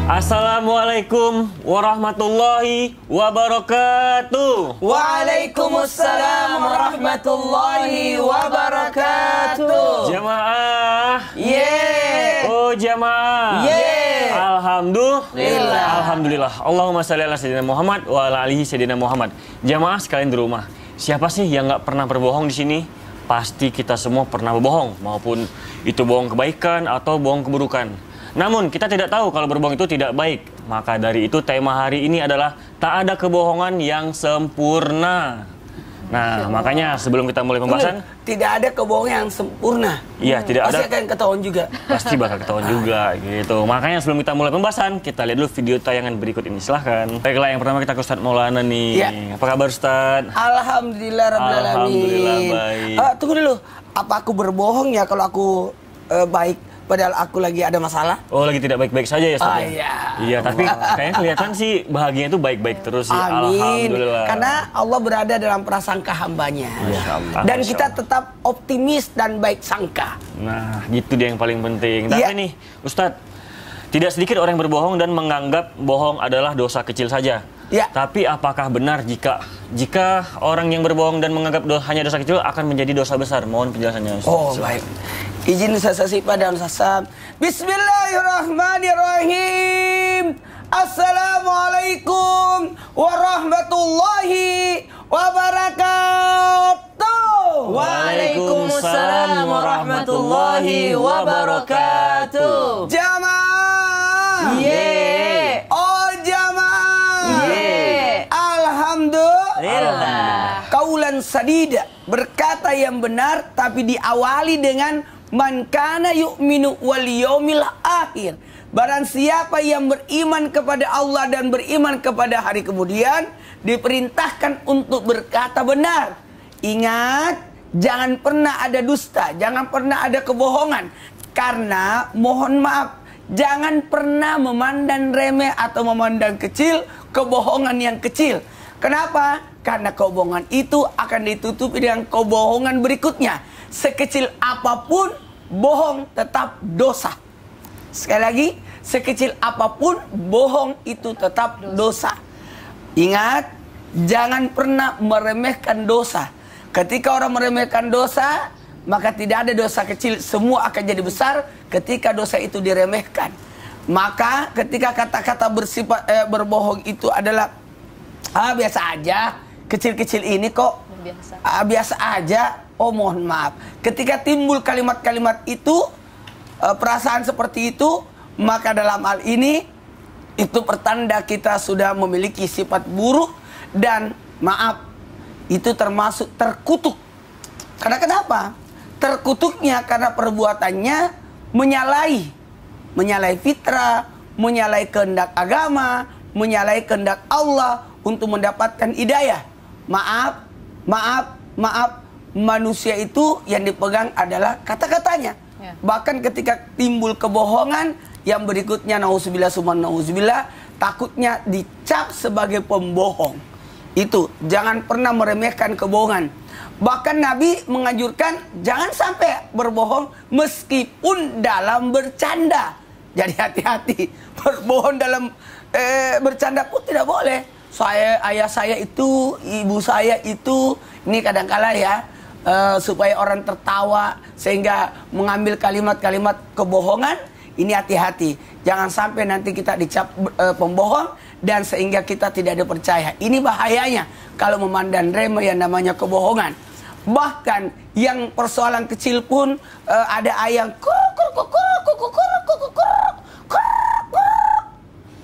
Assalamualaikum warahmatullahi wabarakatuh. Waalaikumsalam warahmatullahi wabarakatuh. Jamaah. Yeay. Oh jamaah. Yeay. Alhamdulillah. Alhamdulillah. Allahumma shalli ala sayyidina Muhammad wa ala alihi sayyidina Muhammad. Jamaah sekalian di rumah. Siapa sih yang nggak pernah berbohong di sini? Pasti kita semua pernah berbohong, maupun itu bohong kebaikan atau bohong keburukan. Namun kita tidak tahu kalau berbohong itu tidak baik. Maka dari itu tema hari ini adalah tak ada kebohongan yang sempurna. Nah, makanya sebelum kita mulai pembahasan, tidak ada kebohongan yang sempurna. Iya, tidak ada. Pasti akan ketahuan juga. Pasti bakal ketahuan juga gitu. Makanya sebelum kita mulai pembahasan, kita lihat dulu video tayangan berikut ini. Silahkan. Baiklah, yang pertama kita ke Ustadz Maulana nih. Ya. Apa kabar Ustadz? Alhamdulillah rabbil alamin. Alhamdulillah baik. Tunggu dulu. Apa aku berbohong ya kalau aku baik? Padahal aku lagi ada masalah. Oh, lagi tidak baik-baik saja ya Ustadz? Iya. Iya, tapi kayaknya kelihatan sih bahagia itu baik-baik terus sih. Amin. Alhamdulillah. Karena Allah berada dalam prasangka hambanya. Masya Allah. Dan Masya kita Allah. tetap optimis dan baik sangka. Nah, gitu dia yang paling penting. Tapi Iya. nih, Ustadz, tidak sedikit orang yang berbohong dan menganggap bohong adalah dosa kecil saja. Ya. Tapi apakah benar jika orang yang berbohong dan menganggap hanya dosa kecil akan menjadi dosa besar? Mohon penjelasannya, Ustadz. Oh, baik. Izin saya sifat dan sasab. Bismillahirrahmanirrahim. Assalamualaikum warahmatullahi wabarakatuh. Waalaikumsalam warahmatullahi wabarakatuh. Jamaah. Yeay. Oh jamaah. Yeay. Alhamdulillah. Kaulan sadida, berkata yang benar tapi diawali dengan man kana yu'minu wal yaumil akhir. Barang siapa yang beriman kepada Allah dan beriman kepada hari kemudian, diperintahkan untuk berkata benar. Ingat, jangan pernah ada dusta, jangan pernah ada kebohongan. Karena mohon maaf, jangan pernah memandang remeh atau memandang kecil kebohongan yang kecil. Kenapa? Karena kebohongan itu akan ditutupi dengan kebohongan berikutnya. Sekecil apapun, bohong tetap dosa. Sekali lagi, sekecil apapun, bohong itu tetap dosa. Ingat, jangan pernah meremehkan dosa. Ketika orang meremehkan dosa, maka tidak ada dosa kecil, semua akan jadi besar ketika dosa itu diremehkan. Maka ketika kata-kata bersifat berbohong itu adalah biasa aja, kecil-kecil ini kok biasa aja. Oh mohon maaf, ketika timbul kalimat-kalimat itu, perasaan seperti itu, maka dalam hal ini itu pertanda kita sudah memiliki sifat buruk dan maaf, itu termasuk terkutuk. Karena kenapa? Terkutuknya karena perbuatannya menyalahi fitrah, menyalahi kehendak agama, menyalahi kehendak Allah untuk mendapatkan hidayah. Maaf, manusia itu yang dipegang adalah kata-katanya. Ya. Bahkan ketika timbul kebohongan, yang berikutnya nauzubillah summa nauzubillah, takutnya dicap sebagai pembohong. Itu, jangan pernah meremehkan kebohongan. Bahkan Nabi menganjurkan jangan sampai berbohong meskipun dalam bercanda. Jadi hati-hati, berbohong dalam bercanda pun tidak boleh. Ayah saya itu, ibu saya itu, ini kadang-kala ya, supaya orang tertawa sehingga mengambil kalimat-kalimat kebohongan. Ini hati-hati, jangan sampai nanti kita dicap pembohong dan sehingga kita tidak dipercaya. Ini bahayanya kalau memandang remeh yang namanya kebohongan. Bahkan yang persoalan kecil pun ada ayam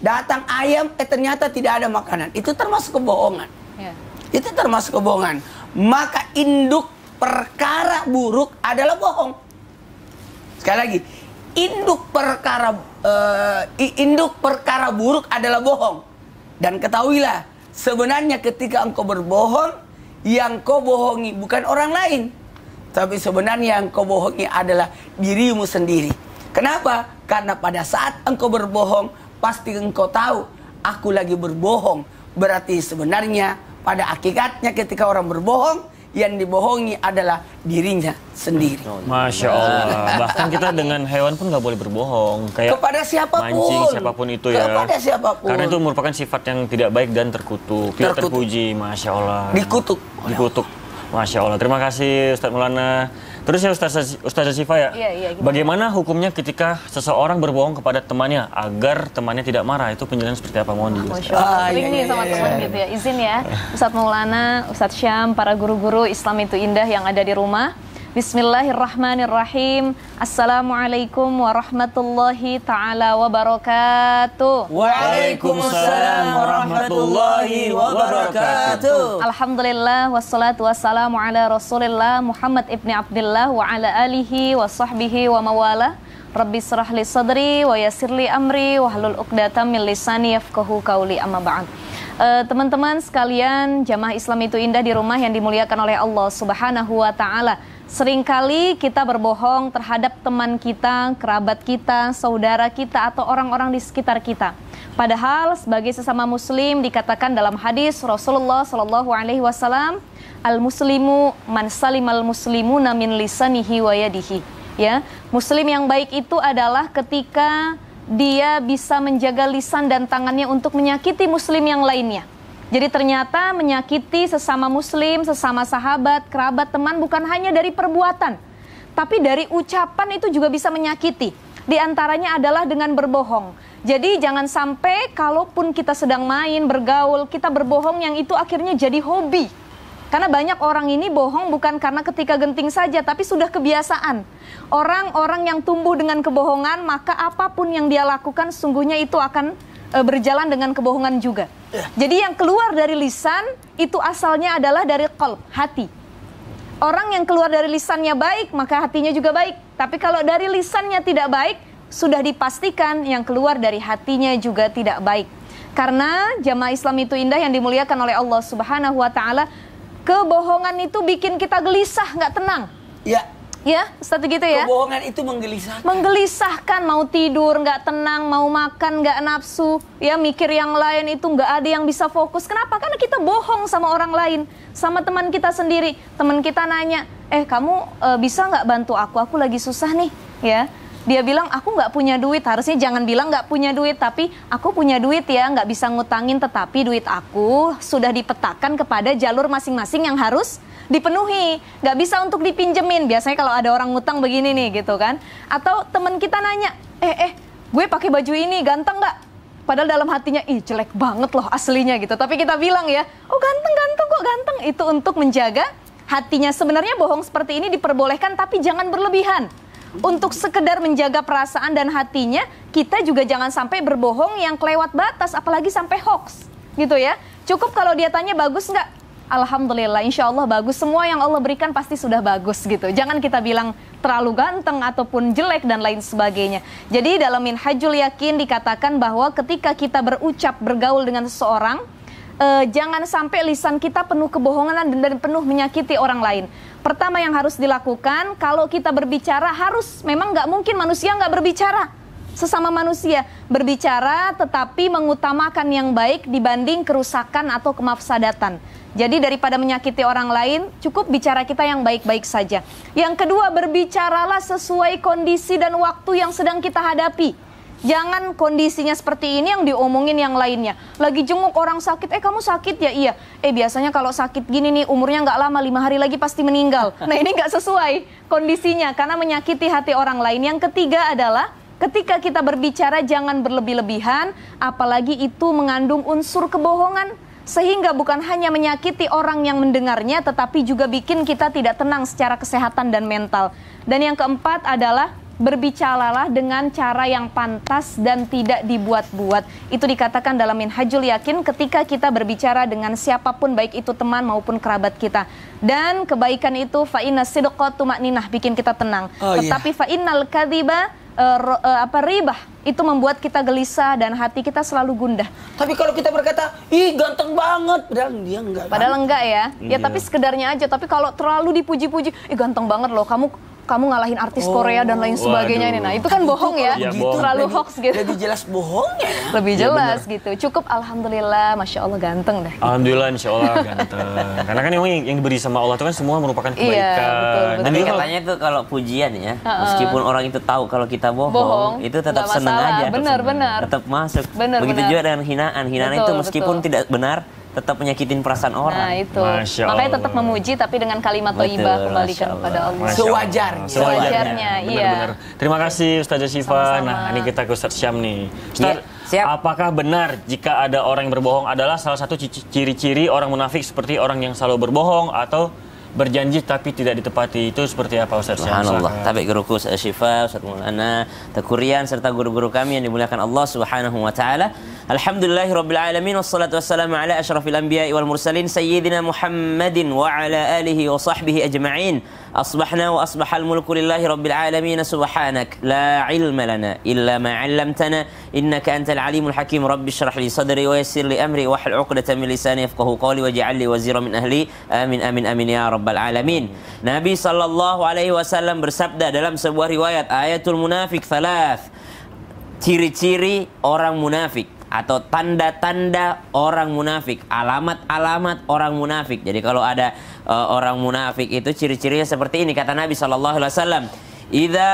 datang ayam, ternyata tidak ada makanan. Itu termasuk kebohongan. Ya. Itu termasuk kebohongan. Maka induk perkara buruk adalah bohong. Sekali lagi, induk perkara buruk adalah bohong. Dan ketahuilah, sebenarnya ketika engkau berbohong, yang kau bohongi bukan orang lain, tapi sebenarnya yang kau bohongi adalah dirimu sendiri. Kenapa? Karena pada saat engkau berbohong, pasti engkau tahu, aku lagi berbohong. Berarti sebenarnya pada hakikatnya ketika orang berbohong, yang dibohongi adalah dirinya sendiri. Masya Allah. Bahkan kita dengan hewan pun nggak boleh berbohong. Kayak Kepada siapapun. mancing siapapun itu ya. Kepada siapapun. Karena itu merupakan sifat yang tidak baik dan terkutuk. Tidak terpuji. Masya Allah. Dikutuk. Dikutuk. Masya Allah. Terima kasih Ustadz Maulana. Terus ya Ustazah Syifa ya. Iya, bagaimana hukumnya ketika seseorang berbohong kepada temannya agar temannya tidak marah? Itu penjelasan seperti apa, mohon dijelaskan. Sering nih sama teman gitu ya. Izin ya, Ustadz Maulana, Ustadz Syam, para guru-guru Islam itu indah yang ada di rumah. Bismillahirrahmanirrahim. Assalamualaikum warahmatullahi ta'ala wabarakatuh. Waalaikumsalam warahmatullahi wabarakatuh. Alhamdulillah wassalatu wassalamu ala Rasulillah Muhammad ibni Abdillah wa ala alihi wa sahbihi wa mawala. Rabbi srah li sadri wa yassirli amri wa hlul 'uqdatam min lisani yafqahu qauli, amma ba'd. Teman-teman sekalian, jamaah Islam itu indah di rumah yang dimuliakan oleh Allah Subhanahu wa taala. Seringkali kita berbohong terhadap teman kita, kerabat kita, saudara kita, atau orang-orang di sekitar kita. Padahal sebagai sesama muslim dikatakan dalam hadis Rasulullah Shallallahu Alaihi Wasallam, al-muslimu man salimal muslimuna min lisanihi wa yadihi. Ya, muslim yang baik itu adalah ketika dia bisa menjaga lisan dan tangannya untuk menyakiti muslim yang lainnya. Jadi ternyata menyakiti sesama muslim, sesama sahabat, kerabat, teman bukan hanya dari perbuatan, tapi dari ucapan itu juga bisa menyakiti. Di antaranya adalah dengan berbohong. Jadi jangan sampai kalaupun kita sedang main, bergaul, kita berbohong yang itu akhirnya jadi hobi. Karena banyak orang ini bohong bukan karena ketika genting saja, tapi sudah kebiasaan. Orang-orang yang tumbuh dengan kebohongan, maka apapun yang dia lakukan sungguhnya itu akan berjalan dengan kebohongan juga. Jadi yang keluar dari lisan itu asalnya adalah dari qalb, hati. Orang yang keluar dari lisannya baik, maka hatinya juga baik. Tapi kalau dari lisannya tidak baik, sudah dipastikan yang keluar dari hatinya juga tidak baik. Karena jamaah Islam itu indah yang dimuliakan oleh Allah Subhanahu wa taala, kebohongan itu bikin kita gelisah, nggak tenang. Ya, Ustaz gitu ya. Kebohongan itu menggelisahkan. Menggelisahkan, mau tidur nggak tenang, mau makan nggak nafsu, ya mikir yang lain itu nggak ada yang bisa fokus. Kenapa? Karena kita bohong sama orang lain, sama teman kita sendiri. Teman kita nanya, kamu bisa nggak bantu aku lagi susah nih, ya. Dia bilang, aku nggak punya duit. Harusnya jangan bilang nggak punya duit, tapi aku punya duit ya, nggak bisa ngutangin, tetapi duit aku sudah dipetakan kepada jalur masing-masing yang harus dipenuhi, nggak bisa untuk dipinjemin. Biasanya kalau ada orang ngutang begini nih gitu kan. Atau teman kita nanya, gue pakai baju ini ganteng nggak? Padahal dalam hatinya, jelek banget loh aslinya gitu. Tapi kita bilang ya, oh ganteng kok ganteng. Itu untuk menjaga hatinya. Sebenarnya bohong seperti ini diperbolehkan, tapi jangan berlebihan. Untuk sekedar menjaga perasaan dan hatinya, kita juga jangan sampai berbohong yang kelewat batas, apalagi sampai hoax gitu ya. Cukup kalau dia tanya bagus nggak? Alhamdulillah, insya Allah bagus. Semua yang Allah berikan pasti sudah bagus gitu. Jangan kita bilang terlalu ganteng ataupun jelek dan lain sebagainya. Jadi dalam Minhajul Yakin dikatakan bahwa ketika kita berucap, bergaul dengan seseorang, jangan sampai lisan kita penuh kebohongan dan penuh menyakiti orang lain. Pertama yang harus dilakukan, kalau kita berbicara memang nggak mungkin manusia nggak berbicara. Sesama manusia berbicara tetapi mengutamakan yang baik dibanding kerusakan atau kemafsadatan. Jadi daripada menyakiti orang lain, cukup bicara kita yang baik-baik saja. Yang kedua, berbicaralah sesuai kondisi dan waktu yang sedang kita hadapi. Jangan kondisinya seperti ini yang diomongin yang lainnya. Lagi jenguk orang sakit, kamu sakit ya? Iya. Biasanya kalau sakit gini nih umurnya nggak lama, 5 hari lagi pasti meninggal. Nah ini nggak sesuai kondisinya karena menyakiti hati orang lain. Yang ketiga adalah ketika kita berbicara jangan berlebih-lebihan, apalagi itu mengandung unsur kebohongan. Sehingga bukan hanya menyakiti orang yang mendengarnya, tetapi juga bikin kita tidak tenang secara kesehatan dan mental. Dan yang keempat adalah berbicaralah dengan cara yang pantas dan tidak dibuat-buat. Itu dikatakan dalam Minhajul Yakin ketika kita berbicara dengan siapapun, baik itu teman maupun kerabat kita. Dan kebaikan itu fa'inna sidqa tuma'ninah, bikin kita tenang. Tetapi fa'innal kadhiba ribah, itu membuat kita gelisah dan hati kita selalu gundah. Tapi kalau kita berkata, ganteng banget, padahal dia enggak. Padahal enggak ya. Ya tapi sekedarnya aja. Tapi kalau terlalu dipuji-puji, ganteng banget loh, kamu kamu ngalahin artis Korea dan lain sebagainya ini. Nah, itu kan bohong ya. Ya, Terlalu hoax gitu. Lebih jelas bohongnya. Lebih jelas gitu. Cukup alhamdulillah, Masya Allah ganteng dah. Alhamdulillah, insya Allah ganteng. Karena kan yang diberi sama Allah itu kan semua merupakan kebaikan. Iya, betul. Tapi katanya itu kalau pujian ya, meskipun orang itu tahu kalau kita bohong, itu tetap nggak senang masalah. aja. Benar. Tetap masuk. Begitu Benar. juga dengan hinaan. Hinaan itu meskipun tidak benar, tetap menyakitin perasaan orang. Nah itu, Masya makanya Allah. tetap memuji tapi dengan kalimat thayyibah, Betul, kembalikan Masya kepada Allah. Masya Sewajarnya. Sewajarnya, iya. Benar-benar. Terima kasih Ustazah Syifa. Sama-sama. Nah, ini kita ke Ustaz Syam nih. Ustaz, siap. apakah benar jika ada orang yang berbohong adalah salah satu ciri-ciri orang munafik seperti orang yang selalu berbohong atau berjanji tapi tidak ditepati? Itu seperti apa Ustaz Syam? Subhanallah. Tapi guruku Ustaz Syifa, Ustaz Maulana, Takurian serta guru-guru kami yang dimuliakan Allah Subhanahu wa taala. Alhamdulillahirabbil alamin wassalatu wassalamu ala asyrafil anbiya'i wal mursalin sayyidina Muhammadin wa ala alihi wa sahbihi ajma'in. Asbahna wa asbahal mulku lillahi rabbil alamin subhanak la ilma lana illa ma 'allamtana innaka antal alimul hakim. Rabbi shrah li sadri wa yassir li amri wahlul 'uqdatam min lisani yafqahu qawli waj'al li wazira min ahli. Amin amin amin ya rabbal alamin. Nabi sallallahu alaihi wasallam bersabda dalam sebuah riwayat, ayatul munafik thalath. Ciri-ciri orang munafik atau tanda-tanda orang munafik, alamat-alamat orang munafik. Jadi kalau ada orang munafik itu ciri-cirinya seperti ini, kata Nabi SAW, idza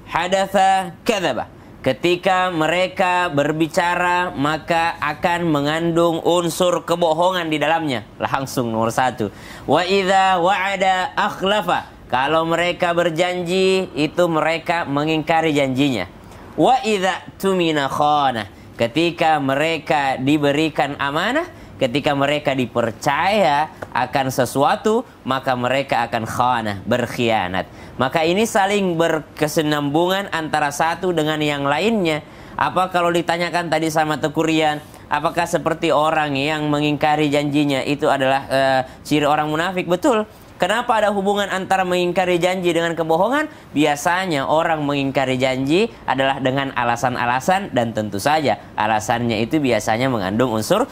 hadatsa kadzaba. Ketika mereka berbicara maka akan mengandung unsur kebohongan di dalamnya. Langsung nomor 1. Wa idza wa'ada akhlafa. Kalau mereka berjanji itu mereka mengingkari janjinya. Wa idza tumina khana. Ketika mereka diberikan amanah, ketika mereka dipercaya akan sesuatu, maka mereka akan khanah, berkhianat. Maka ini saling berkesinambungan antara satu dengan yang lainnya. Apa kalau ditanyakan tadi sama Tekurian, apakah seperti orang yang mengingkari janjinya itu adalah ciri orang munafik? Betul. Kenapa ada hubungan antara mengingkari janji dengan kebohongan? Biasanya orang mengingkari janji adalah dengan alasan-alasan, dan tentu saja alasannya itu biasanya mengandung unsur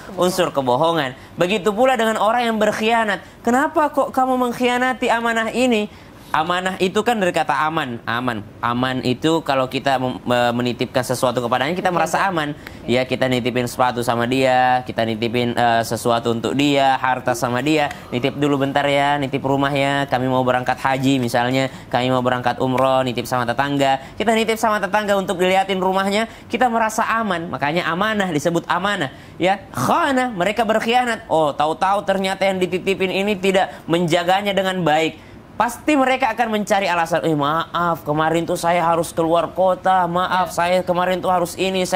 kebohongan. Begitu pula dengan orang yang berkhianat. Kenapa kok kamu mengkhianati amanah ini? Amanah itu kan dari kata aman. Aman itu kalau kita menitipkan sesuatu kepadanya, kita merasa aman. Ya, kita nitipin sepatu sama dia, kita nitipin sesuatu untuk dia, harta sama dia. Nitip dulu bentar ya, nitip rumah ya. Kami mau berangkat haji misalnya, kami mau berangkat umroh, nitip sama tetangga. Kita nitip sama tetangga untuk dilihatin rumahnya, kita merasa aman. Makanya amanah disebut amanah. Ya, khana, mereka berkhianat. Oh, tahu-tahu ternyata yang dititipin ini tidak menjaganya dengan baik. Pasti mereka akan mencari alasan, maaf kemarin tuh saya harus keluar kota, maaf saya kemarin tuh harus ini,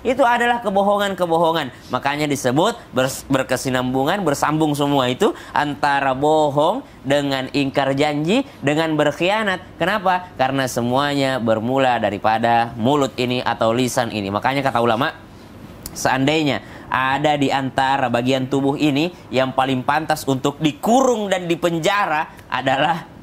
itu adalah kebohongan-kebohongan. Makanya disebut berkesinambungan, bersambung semua itu antara bohong dengan ingkar janji dengan berkhianat. Kenapa? Karena semuanya bermula daripada mulut ini atau lisan ini. Makanya kata ulama, seandainya ada di antara bagian tubuh ini yang paling pantas untuk dikurung dan dipenjara adalah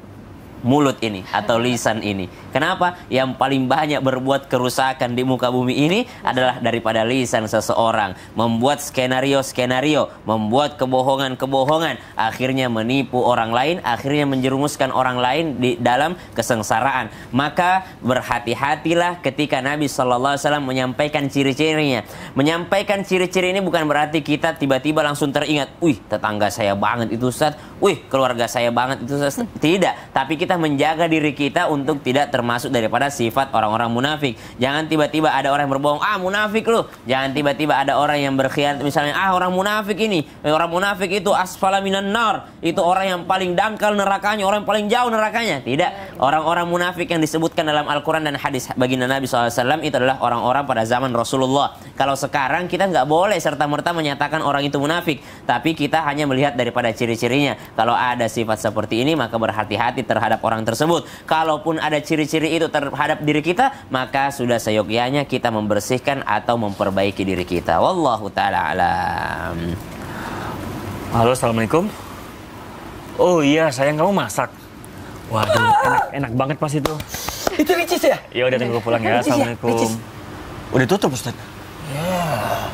mulut ini atau lisan ini. Kenapa? Yang paling banyak berbuat kerusakan di muka bumi ini adalah daripada lisan seseorang. Membuat skenario-skenario, membuat kebohongan-kebohongan, akhirnya menipu orang lain, akhirnya menjerumuskan orang lain di dalam kesengsaraan. Maka berhati-hatilah ketika Nabi SAW menyampaikan ciri-cirinya. Menyampaikan ciri-ciri ini bukan berarti kita tiba-tiba langsung teringat, wih tetangga saya banget itu Ustaz, wih keluarga saya banget itu Ustaz. Tidak, tapi kita menjaga diri kita untuk tidak termasuk daripada sifat orang-orang munafik. Jangan tiba-tiba ada orang yang berbohong, munafik lu. Jangan tiba-tiba ada orang yang berkhianat, misalnya orang munafik ini, orang munafik itu asfala minan nar, itu orang yang paling dangkal nerakanya, orang yang paling jauh nerakanya. Tidak, orang-orang munafik yang disebutkan dalam Al-Quran dan hadis baginda Nabi SAW itu adalah orang-orang pada zaman Rasulullah. Kalau sekarang kita nggak boleh serta-merta menyatakan orang itu munafik, tapi kita hanya melihat daripada ciri-cirinya. Kalau ada sifat seperti ini, maka berhati-hati terhadap orang tersebut. Kalaupun ada ciri-ciri itu terhadap diri kita, maka sudah seyogyanya kita membersihkan atau memperbaiki diri kita. Wallahu ta'ala alam. Halo, assalamualaikum. Oh iya, sayang kamu masak. Waduh, enak banget pas itu. Itu Ricis ya? Ya udah tunggu pulang ya. Assalamualaikum. Ricis. Udah tutup Ustaz. Ya.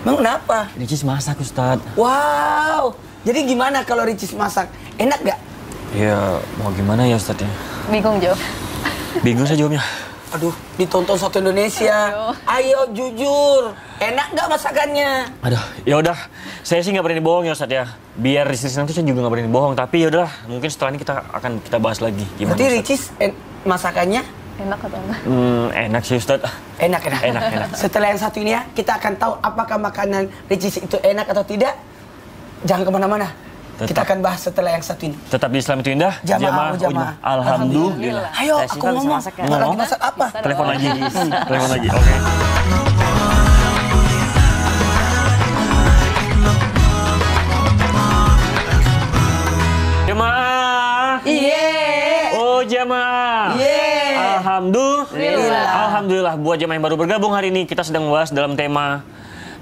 Emang kenapa? Ricis masak Ustaz. Wow. Jadi gimana kalau Ricis masak? Enak gak? Ya, mau gimana ya Ustadz ya? Bingung Jo. Bingung saya jawabnya. Aduh, ditonton satu Indonesia. Ayo jujur, enak nggak masakannya? Aduh, ya udah. Saya sih nggak berani bohong ya Ustadz ya. Biar istri nanti saya juga nggak berani bohong. Tapi ya udah, mungkin setelah ini kita bahas lagi. Gimana? Berarti Ustadz? Ricis masakannya Enak atau enggak? Enak sih Ustadz. enak. Enak. Setelah yang satu ini ya, kita akan tahu apakah makanan Ricis itu enak atau tidak. Jangan kemana-mana. Kita akan bahas setelah yang satu ini. Tetap di Islam itu indah. Jamaah. Alhamdulillah. Ayo, Siva aku bisa ngomong. masak ya? Lagi masak apa? Telepon lagi. Telepon lagi. Oke. Jamaah. Iya. Oh jamaah. Iya. Alhamdulillah. Buat jamaah yang baru bergabung hari ini, kita sedang membahas dalam tema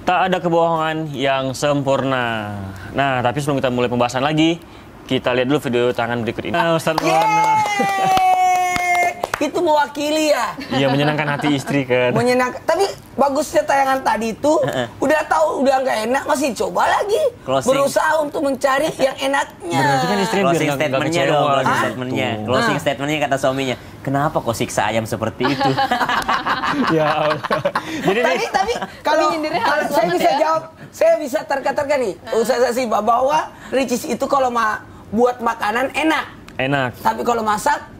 tak ada kebohongan yang sempurna. Nah, tapi sebelum kita mulai pembahasan lagi, kita lihat dulu video tangan berikut ini. Ustaz Maulana. Itu mewakili ya. Iya, menyenangkan hati istri kan. Menyenangkan. Tapi bagusnya tayangan tadi itu udah tahu udah nggak enak masih coba lagi. Closing. Berusaha untuk mencari yang enaknya. Berarti kan istri biar Closing nggak statementnya kecewa dong, closing gitu. statementnya. Closing statementnya kata suaminya, kenapa kau siksa ayam seperti itu? Ya Allah. Jadi Tapi kalau nyindirnya kalau halus saya banget bisa ya. jawab, saya bisa terkatakan nih, Ustaz Siva bahwa Ricis itu kalau buat makanan enak, tapi kalau masak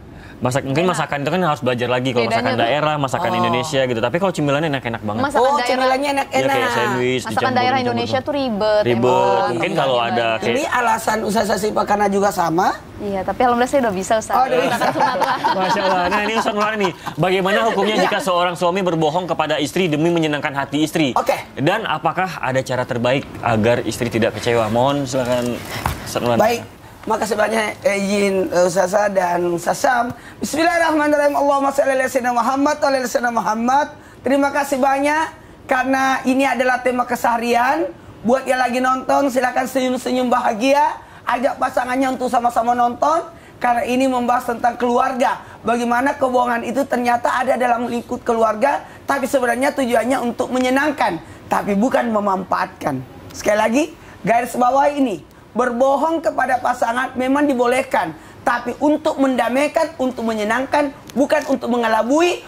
mungkin masakan itu kan harus belajar lagi kalau Bedanya masakan tuh. daerah, masakan Indonesia gitu. Tapi kalau cemilannya enak-enak banget. Masakan daerah. cemilannya Ya kayak enak-enak. sandwich, Masakan dicampur- daerah dicampur. Indonesia tuh ribet. Ribet. emang. Mungkin kalau ada Ini alasan Ustaz Siva karena juga sama. Iya, tapi alhamdulillah saya udah bisa Ustaz. Oh, udah bisa. Kita sunat lah. Masya Allah. Nah ini Ustaz Maulana nih. Bagaimana hukumnya jika seorang suami berbohong kepada istri demi menyenangkan hati istri? Oke. Dan apakah ada cara terbaik agar istri tidak kecewa? Mohon silakan Ustaz Maulana. Baik, makasih banyak izin Ustazah dan Sasam. Bismillahirrahmanirrahim. Allahumma shalli ala sayyidina Muhammad wa ala sayyidina Muhammad. Terima kasih banyak karena ini adalah tema keseharian. Buat yang lagi nonton silakan senyum-senyum bahagia, ajak pasangannya untuk sama-sama nonton karena ini membahas tentang keluarga. Bagaimana kebohongan itu ternyata ada dalam lingkup keluarga, tapi sebenarnya tujuannya untuk menyenangkan, tapi bukan memanfaatkan. Sekali lagi, garis bawah ini. Berbohong kepada pasangan memang dibolehkan, tapi untuk mendamaikan, untuk menyenangkan, bukan untuk mengelabui,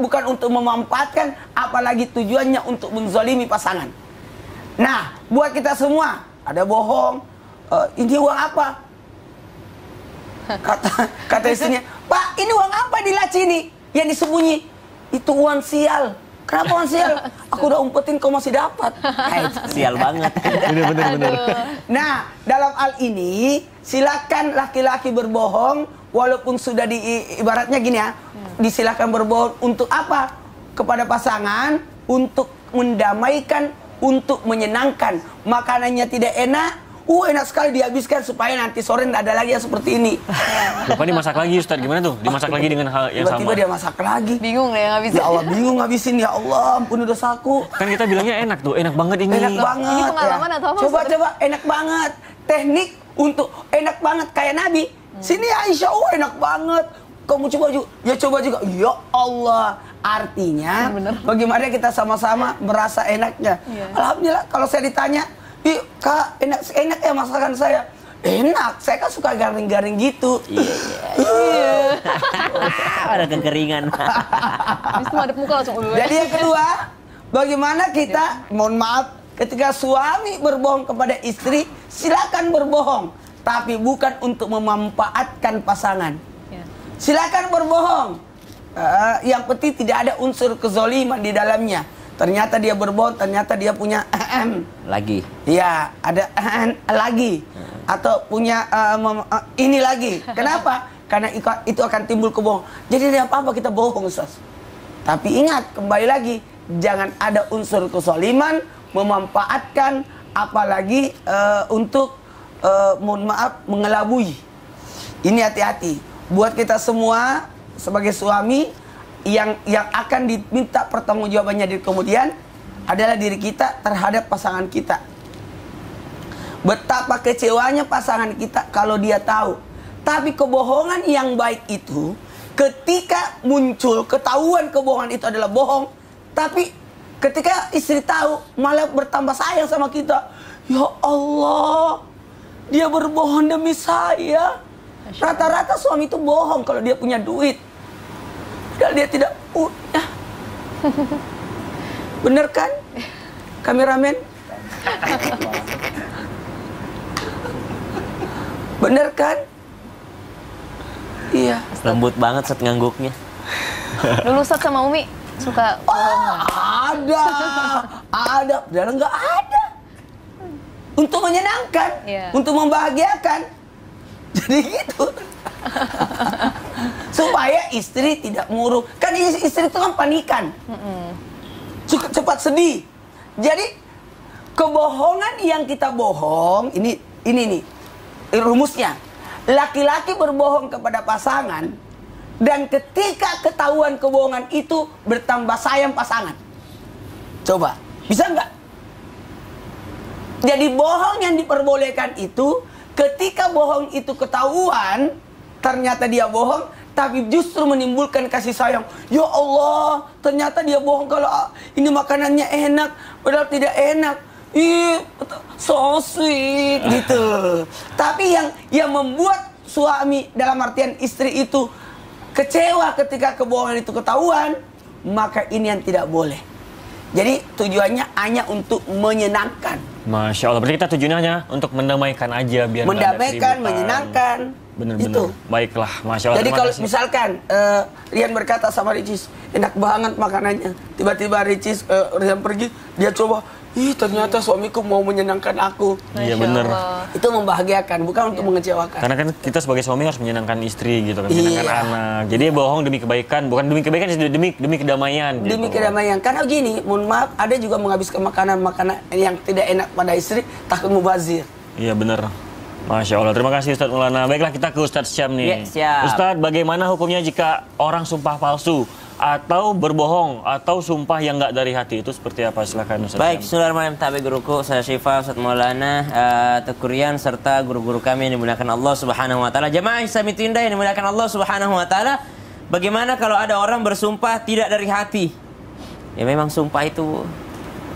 bukan untuk memanfaatkan, apalagi tujuannya untuk menzalimi pasangan. Nah, buat kita semua, ada bohong, ini uang apa? Kata istrinya, Pak, ini uang apa di laci ini? Yang disembunyi, itu uang sial. Kenapa uang sial? Aku udah umpetin kau masih dapat. Sial banget. Bener. Nah, dalam hal ini silakan laki-laki berbohong walaupun sudah ibaratnya gini ya. Disilakan berbohong untuk apa? Kepada pasangan, untuk mendamaikan, untuk menyenangkan. Makanannya tidak enak, enak sekali dihabiskan supaya nanti sore tidak ada lagi yang seperti ini. Lupa dimasak lagi Ustaz, gimana tuh? Dimasak lagi dengan hal yang Tiba-tiba sama. dia masak lagi. Bingung deh nggak bisa. Ya Allah, bingung ngabisin. Ya Allah, ampun dosaku. Kan kita bilangnya enak tuh, enak banget ini. Enak banget. Ini pengalaman atau apa, Coba Ustaz? enak banget. Teknik untuk enak banget kayak Nabi. Sini Aisyah, enak banget. Kamu coba juga. Ya coba juga. Ya Allah. Artinya bagaimana kita sama-sama merasa enaknya. Alhamdulillah kalau saya ditanya, Kak, enak ya masakan saya. Enak, saya kan suka garing-garing gitu. Iya. Ada kekeringan. Habis itu madep muka langsung Jadi yang kedua, bagaimana kita, mohon maaf, ketika suami berbohong kepada istri, silakan berbohong, tapi bukan untuk memanfaatkan pasangan. Silakan berbohong. Yang penting tidak ada unsur kezoliman di dalamnya. Ternyata dia berbohong, ternyata dia punya Lagi. ya ada lagi atau punya ini lagi. Kenapa? Karena itu akan timbul kebohongan. Jadi tidak apa-apa kita bohong, Ustaz. Tapi ingat, kembali lagi, jangan ada unsur kezaliman, memanfaatkan, apalagi untuk mohon maaf mengelabui. Ini hati-hati. Buat kita semua sebagai suami yang akan diminta pertanggungjawabannya di kemudian adalah diri kita terhadap pasangan kita. Betapa kecewanya pasangan kita kalau dia tahu. Tapi kebohongan yang baik itu ketika muncul ketahuan kebohongan itu adalah bohong, tapi ketika istri tahu malah bertambah sayang sama kita. Ya Allah, dia berbohong demi saya. Rata-rata suami itu bohong kalau dia punya duit. Padahal dia tidak punya. Bener kan? Kameramen? Bener kan? Iya. Lembut banget set ngangguknya. Dulu Ustadz sama Umi suka bohong. Ada. Padahal nggak ada. Untuk menyenangkan, Iya. untuk membahagiakan. Jadi gitu. Supaya istri tidak murung. Kan istri itu kan panikan. Suka cepat sedih. Jadi kebohongan yang kita bohong, ini nih rumusnya. Laki-laki berbohong kepada pasangan, dan ketika ketahuan kebohongan itu bertambah sayang pasangan. Coba, bisa nggak? Jadi bohong yang diperbolehkan itu, ketika bohong itu ketahuan, ternyata dia bohong, tapi justru menimbulkan kasih sayang. Ya Allah, ternyata dia bohong kalau ini makanannya enak, padahal tidak enak. Ih, so sweet gitu. Tapi yang membuat suami, dalam artian istri itu kecewa ketika kebohongan itu ketahuan, maka ini yang tidak boleh. Jadi tujuannya hanya untuk menyenangkan. Masya Allah, berarti kita tujuannya hanya untuk mendamaikan aja, biar nggak ada Mendamaikan, keributan. menyenangkan. Bener-bener. Itu. Baiklah, Masya Allah. Jadi terima kalau kasih. misalkan Rian berkata sama Ricis, enak banget makanannya. Tiba-tiba Ricis, Rian pergi, dia coba, ih ternyata suamiku mau menyenangkan aku. Iya Masya bener. Allah. Itu membahagiakan, bukan untuk mengecewakan. Karena kan kita sebagai suami harus menyenangkan istri gitu kan, menyenangkan Iya. anak. Jadi bohong demi kebaikan, bukan demi kebaikan, demi kedamaian. Demi gitu. kedamaian. Karena gini, mohon maaf, ada juga menghabiskan makanan yang tidak enak pada istri, takut mubazir. Iya bener. Masya Allah, terima kasih Ustadz Maulana. Baiklah, kita ke Ustadz Syam nih. Ya, siap. Ustadz, bagaimana hukumnya jika orang sumpah palsu atau berbohong atau sumpah yang nggak dari hati, itu seperti apa? Silakan Ustadz. Baik, Syam. Bismillahirrahmanirrahim. Tabi guruku, saya Syifa, Ustadz Maulana, Tekurian, serta guru-guru kami yang dimuliakan Allah Subhanahu Wa Taala. Jamaah Islam itu indah yang dimuliakan Allah Subhanahu Wa Taala. Bagaimana kalau ada orang bersumpah tidak dari hati? Ya memang sumpah itu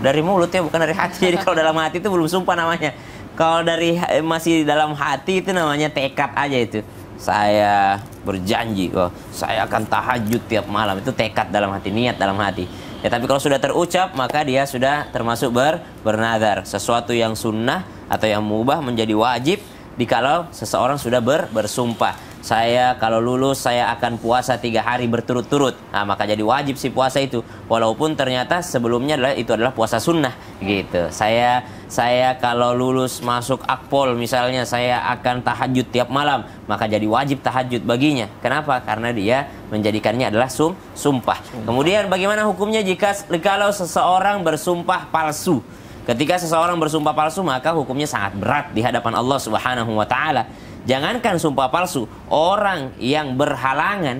dari mulut ya, bukan dari hati. Jadi kalau dalam hati itu belum sumpah namanya. Kalau dari masih dalam hati itu namanya tekad aja itu. Saya berjanji, saya akan tahajud tiap malam. Itu tekad dalam hati, niat dalam hati. Ya, tapi kalau sudah terucap, maka dia sudah termasuk bernadar. Sesuatu yang sunnah atau yang mubah menjadi wajib dikalau seseorang sudah bersumpah. Saya kalau lulus saya akan puasa 3 hari berturut-turut. Nah, maka jadi wajib si puasa itu. Walaupun ternyata sebelumnya itu adalah puasa sunnah gitu. Saya kalau lulus masuk akpol misalnya, saya akan tahajud tiap malam, maka jadi wajib tahajud baginya. Kenapa? Karena dia menjadikannya adalah sumpah. Kemudian bagaimana hukumnya kalau seseorang bersumpah palsu? Ketika seseorang bersumpah palsu, maka hukumnya sangat berat di hadapan Allah Subhanahu wa taala. Jangankan sumpah palsu, orang yang berhalangan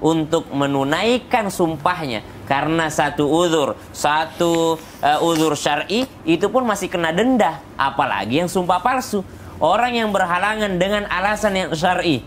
untuk menunaikan sumpahnya karena satu uzur syar'i, itu pun masih kena denda, apalagi yang sumpah palsu. Orang yang berhalangan dengan alasan yang syar'i,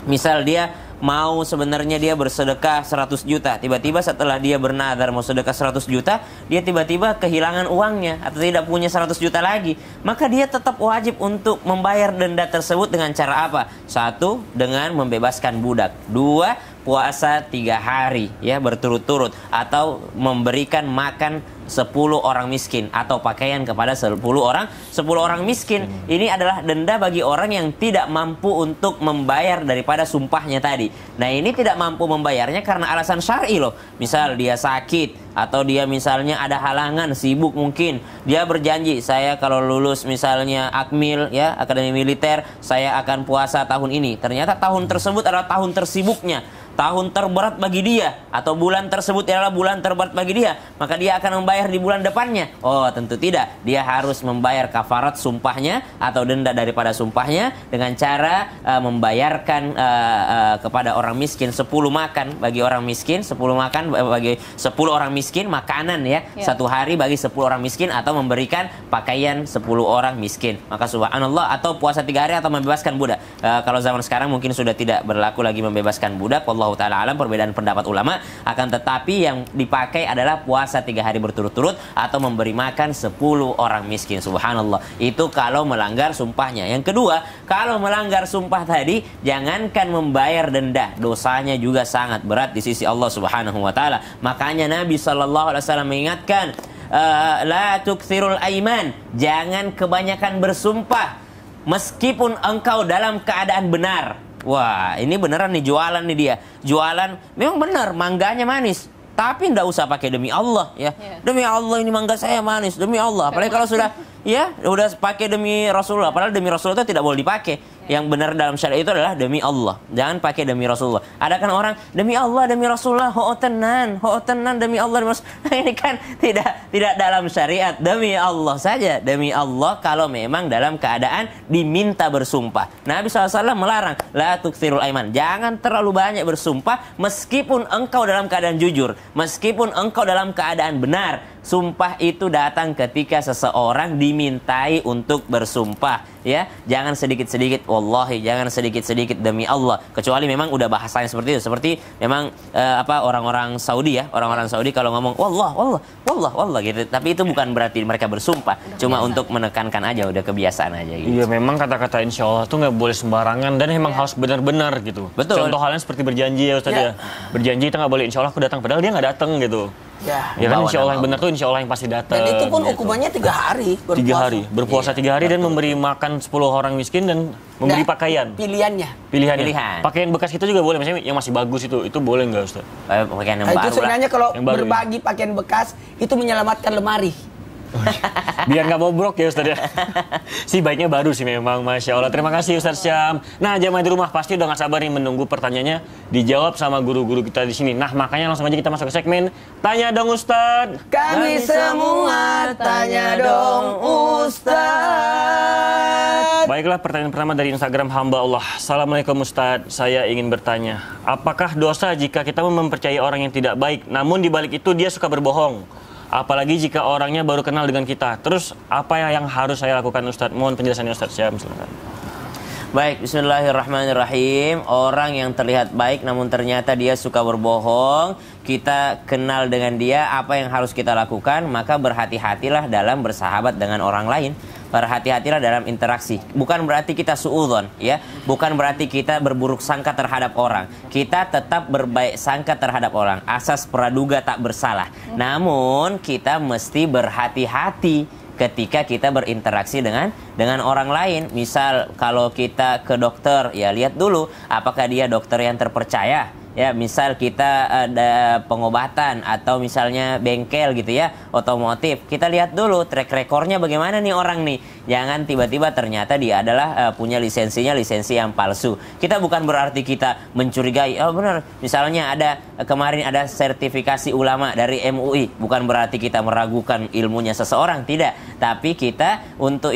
misal dia mau sebenarnya dia bersedekah 100 juta, tiba-tiba setelah dia bernadar mau sedekah 100 juta, dia tiba-tiba kehilangan uangnya atau tidak punya 100 juta lagi, maka dia tetap wajib untuk membayar denda tersebut dengan cara apa? 1, dengan membebaskan budak. 2, puasa 3 hari ya berturut-turut, atau memberikan makan 10 orang miskin, atau pakaian kepada 10 orang miskin. Ini adalah denda bagi orang yang tidak mampu untuk membayar daripada sumpahnya tadi. Nah, ini tidak mampu membayarnya karena alasan syar'i loh. Misal dia sakit, atau dia misalnya ada halangan, sibuk mungkin. Dia berjanji, saya kalau lulus misalnya Akmil ya, Akademi Militer, saya akan puasa tahun ini. Ternyata tahun tersebut adalah tahun tersibuknya, tahun terberat bagi dia, atau bulan tersebut adalah bulan terberat bagi dia, maka dia akan membayar di bulan depannya. Oh, tentu tidak. Dia harus membayar kafarat sumpahnya atau denda daripada sumpahnya dengan cara membayarkan kepada orang miskin 10 makan bagi orang miskin, 10 makan bagi 10 orang miskin, makanan ya, 1 hari bagi 10 orang miskin, atau memberikan pakaian 10 orang miskin. Maka subhanallah, atau puasa 3 hari atau membebaskan budak. Kalau zaman sekarang mungkin sudah tidak berlaku lagi membebaskan budak, wallahu taala alam, perbedaan pendapat ulama. Akan tetapi yang dipakai adalah puasa 3 hari berturut-turut. berturut-turut atau memberi makan 10 orang miskin. Subhanallah. Itu kalau melanggar sumpahnya. Yang kedua, kalau melanggar sumpah tadi, jangankan membayar denda, dosanya juga sangat berat di sisi Allah Subhanahu wa taala. Makanya Nabi sallallahu alaihi wasallam mengingatkan, la tukthirul aiman, jangan kebanyakan bersumpah meskipun engkau dalam keadaan benar. Wah, ini beneran nih, jualan nih dia. Jualan memang benar, mangganya manis. Tapi ndak usah pakai demi Allah ya. Demi Allah ini mangga saya manis, demi Allah. Apalagi kalau sudah udah pakai demi Rasulullah. Padahal demi Rasulullah itu tidak boleh dipakai. Yang benar dalam syariat itu adalah demi Allah. Jangan pakai demi Rasulullah. Ada kan orang demi Allah, demi Rasulullah, ho tenan demi Allah, demi Rasulullah. Ini kan tidak dalam syariat. Demi Allah saja, demi Allah kalau memang dalam keadaan diminta bersumpah. Nabi SAW melarang, la tukthirul aiman. Jangan terlalu banyak bersumpah meskipun engkau dalam keadaan jujur, meskipun engkau dalam keadaan benar. Sumpah itu datang ketika seseorang dimintai untuk bersumpah, ya. Jangan sedikit-sedikit, wallahi, jangan sedikit-sedikit demi Allah. Kecuali memang udah bahasanya seperti itu. Seperti memang orang-orang Saudi ya, orang-orang Saudi kalau ngomong wallah gitu. Tapi itu bukan berarti mereka bersumpah, cuma untuk menekankan aja, udah kebiasaan aja gitu. Iya, memang kata-kata insya Allah tuh nggak boleh sembarangan dan memang harus benar-benar gitu. Betul. Contoh halnya seperti berjanji ya Ustaz ya. Berjanji kita nggak boleh insya Allah aku datang, padahal dia nggak datang gitu. Ya kan insya Allah yang benar tuh insya Allah yang pasti datang. Dan itu pun gitu. hukumannya 3 hari. Berpuasa 3 hari dan memberi makan 10 orang miskin dan memberi pakaian. Pilihan. Pakaian bekas kita juga boleh, misalnya yang masih bagus itu boleh nggak Ustaz? Pakaian yang baru. Itu sebenarnya kalau yang baru, berbagi pakaian bekas itu menyelamatkan lemari. Biar nggak bobrok ya Ustaz ya. Si baiknya baru sih memang, Masya Allah. Terima kasih Ustaz Syam. Nah, jamaah di rumah pasti udah nggak sabar nih menunggu pertanyaannya dijawab sama guru-guru kita di sini. Nah, makanya langsung aja kita masuk ke segmen Tanya Dong Ustaz. Kami semua tanya dong Ustaz. Baiklah, pertanyaan pertama dari Instagram hamba Allah. Assalamualaikum Ustaz, saya ingin bertanya, apakah dosa jika kita mempercayai orang yang tidak baik, namun di balik itu dia suka berbohong? Apalagi jika orangnya baru kenal dengan kita. Terus apa yang harus saya lakukan Ustaz? Mohon penjelasannya Ustaz Syam, silakan. Baik, bismillahirrahmanirrahim. Orang yang terlihat baik namun ternyata dia suka berbohong, kita kenal dengan dia, apa yang harus kita lakukan? Maka berhati-hatilah dalam bersahabat dengan orang lain. Berhati-hatilah dalam interaksi. Bukan berarti kita suudzon, ya. Bukan berarti kita berburuk sangka terhadap orang. Kita tetap berbaik sangka terhadap orang. Asas praduga tak bersalah. Namun kita mesti berhati-hati ketika kita berinteraksi dengan orang lain. Misal kalau kita ke dokter, ya lihat dulu apakah dia dokter yang terpercaya. Ya, misal kita ada pengobatan atau misalnya bengkel gitu ya, otomotif. Kita lihat dulu track recordnya bagaimana nih orang nih. Jangan tiba-tiba ternyata dia adalah punya lisensi yang palsu. Kita bukan berarti kita mencurigai. Oh benar, misalnya kemarin ada sertifikasi ulama dari MUI. Bukan berarti kita meragukan ilmunya seseorang, tidak. Tapi kita untuk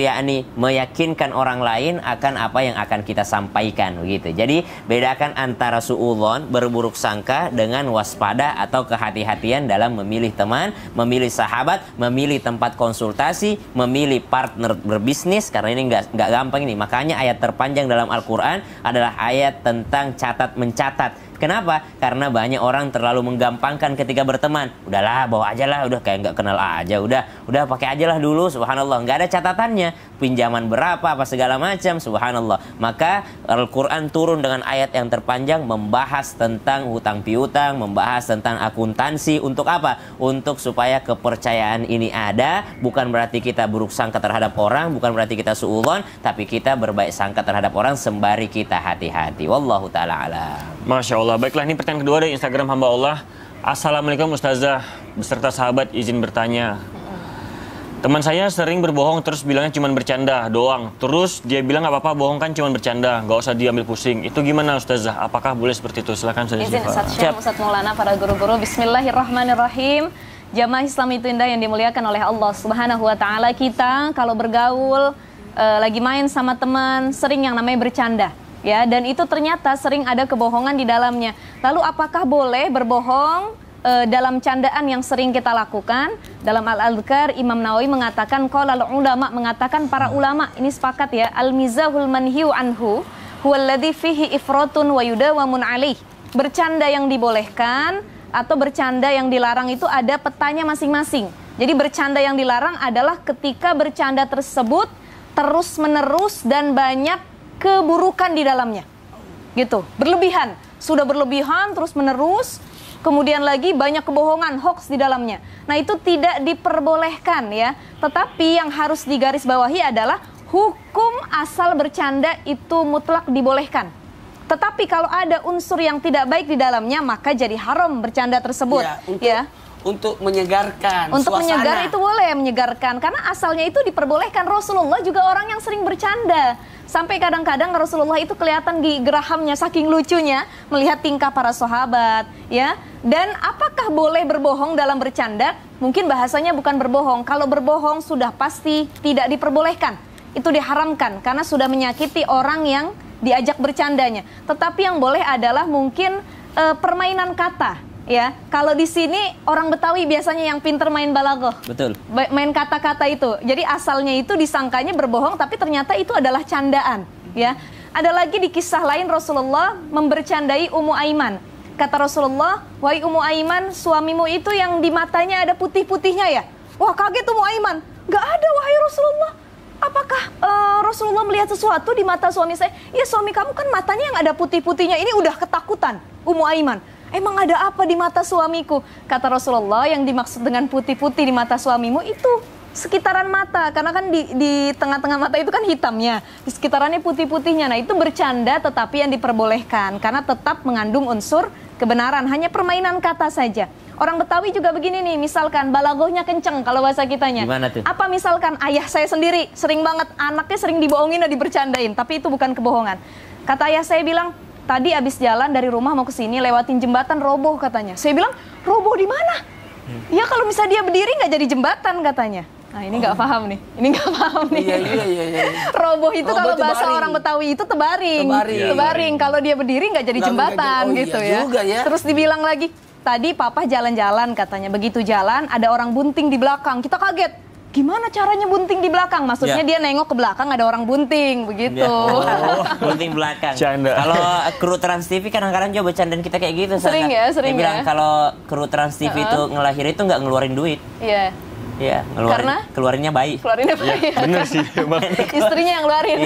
meyakinkan orang lain akan apa yang akan kita sampaikan begitu. Jadi bedakan antara suudzon, berburuk sangka, dengan waspada atau kehati-hatian dalam memilih teman, memilih sahabat, memilih tempat konsultasi, memilih partner berbisnis. Karena ini nggak gampang ini. Makanya ayat terpanjang dalam Al-Quran adalah ayat tentang catat mencatat. Kenapa? Karena banyak orang terlalu menggampangkan ketika berteman. Udahlah, bawa aja lah, udah kayak nggak kenal aja, udah pakai aja lah dulu, subhanallah, nggak ada catatannya, pinjaman berapa, apa segala macam, subhanallah. Maka Al-Quran turun dengan ayat yang terpanjang membahas tentang hutang piutang, membahas tentang akuntansi. Untuk apa? Untuk supaya kepercayaan ini ada. Bukan berarti kita buruk sangka terhadap orang, bukan berarti kita suudzon, tapi kita berbaik sangka terhadap orang sembari kita hati-hati. Wallahu ta'ala alam. Masya Allah. Baiklah, ini pertanyaan kedua dari Instagram hamba Allah. Assalamualaikum Ustazah beserta sahabat, izin bertanya. Teman saya sering berbohong terus bilangnya cuma bercanda doang. Terus dia bilang nggak apa-apa, bohong kan cuma bercanda, nggak usah diambil pusing. Itu gimana Ustazah? Apakah boleh seperti itu? Silakan Ustazah. Izin Ustaz Maulana, para guru-guru. Bismillahirrahmanirrahim. Jamaah Islam itu indah yang dimuliakan oleh Allah Subhanahu wa taala. Kita kalau bergaul, lagi main sama teman, sering yang namanya bercanda. Ya, dan itu ternyata sering ada kebohongan di dalamnya. Lalu apakah boleh berbohong dalam candaan yang sering kita lakukan? Dalam Al-Adhkar, Imam Nawawi mengatakan, qala ulama, mengatakan para ulama, ini sepakat ya, al-mizahul manhiu anhu huwallazi fihi ifratun wa yudawamun alaih. Bercanda yang dibolehkan atau bercanda yang dilarang itu ada petanya masing-masing. Jadi bercanda yang dilarang adalah ketika bercanda tersebut terus-menerus dan banyak keburukan di dalamnya. Gitu, berlebihan. Sudah berlebihan terus-menerus, kemudian lagi banyak kebohongan, hoax di dalamnya. Nah, itu tidak diperbolehkan ya. Tetapi yang harus digarisbawahi adalah hukum asal bercanda itu mutlak dibolehkan. Tetapi kalau ada unsur yang tidak baik di dalamnya, maka jadi haram bercanda tersebut. Untuk menyegarkan Untuk suasana. menyegar itu boleh menyegarkan. Karena asalnya itu diperbolehkan. Rasulullah juga orang yang sering bercanda. Sampai kadang-kadang Rasulullah itu kelihatan di gerahamnya saking lucunya melihat tingkah para sahabat, ya. Dan apakah boleh berbohong dalam bercanda? Mungkin bahasanya bukan berbohong. Kalau berbohong sudah pasti tidak diperbolehkan. Itu diharamkan karena sudah menyakiti orang yang diajak bercandanya. Tetapi yang boleh adalah mungkin permainan kata. Ya, kalau di sini orang Betawi biasanya yang pinter main balagoh. Betul. Main kata-kata itu. Jadi asalnya itu disangkanya berbohong, tapi ternyata itu adalah candaan. Ya, ada lagi di kisah lain Rasulullah membercandai Ummu Aiman. Kata Rasulullah, wahai Ummu Aiman, suamimu itu yang di matanya ada putih-putihnya ya? Wah, kaget Ummu Aiman. Gak ada, wahai Rasulullah. Apakah Rasulullah melihat sesuatu di mata suami saya? Ya, suami kamu kan matanya yang ada putih-putihnya. Ini udah ketakutan Ummu Aiman. Emang ada apa di mata suamiku? Kata Rasulullah, yang dimaksud dengan putih-putih di mata suamimu itu sekitaran mata. Karena kan di tengah-tengah mata itu kan hitamnya. Di sekitarannya putih-putihnya. Nah, itu bercanda tetapi yang diperbolehkan. Karena tetap mengandung unsur kebenaran. Hanya permainan kata saja. Orang Betawi juga begini nih, misalkan balagohnya kenceng kalau bahasa kitanya. Gimana tuh? Apa misalkan ayah saya sendiri sering banget, anaknya sering dibohongin dan dibercandain. Tapi itu bukan kebohongan. Kata ayah saya bilang, tadi abis jalan dari rumah mau ke sini lewatin jembatan roboh katanya. Saya bilang, roboh di mana? Ya kalau misalnya dia berdiri nggak jadi jembatan katanya. Nah ini nggak paham nih, ini nggak paham nih. Iya. Roboh itu Roboh kalau itu bahasa baring. orang Betawi itu tebaring. Tebaring. Kalau dia berdiri nggak jadi Nggak jembatan jadi- oh gitu iya ya. juga ya. Terus dibilang lagi, tadi papa jalan-jalan katanya. Begitu jalan ada orang bunting di belakang. Kita kaget. Gimana caranya bunting di belakang? Maksudnya dia nengok ke belakang ada orang bunting begitu. Bunting belakang. Canda. Kalau kru Trans TV kadang-kadang coba bercandain kita kayak gitu. Sering Sarah. ya, sering Dia bilang ya. kalau kru Trans TV itu ngelahir itu nggak ngeluarin duit. Iya. Iya, Karena? keluarinnya bayi. Keluarin apa ya? Bener sih, Bang. Istrinya yang ngeluarin.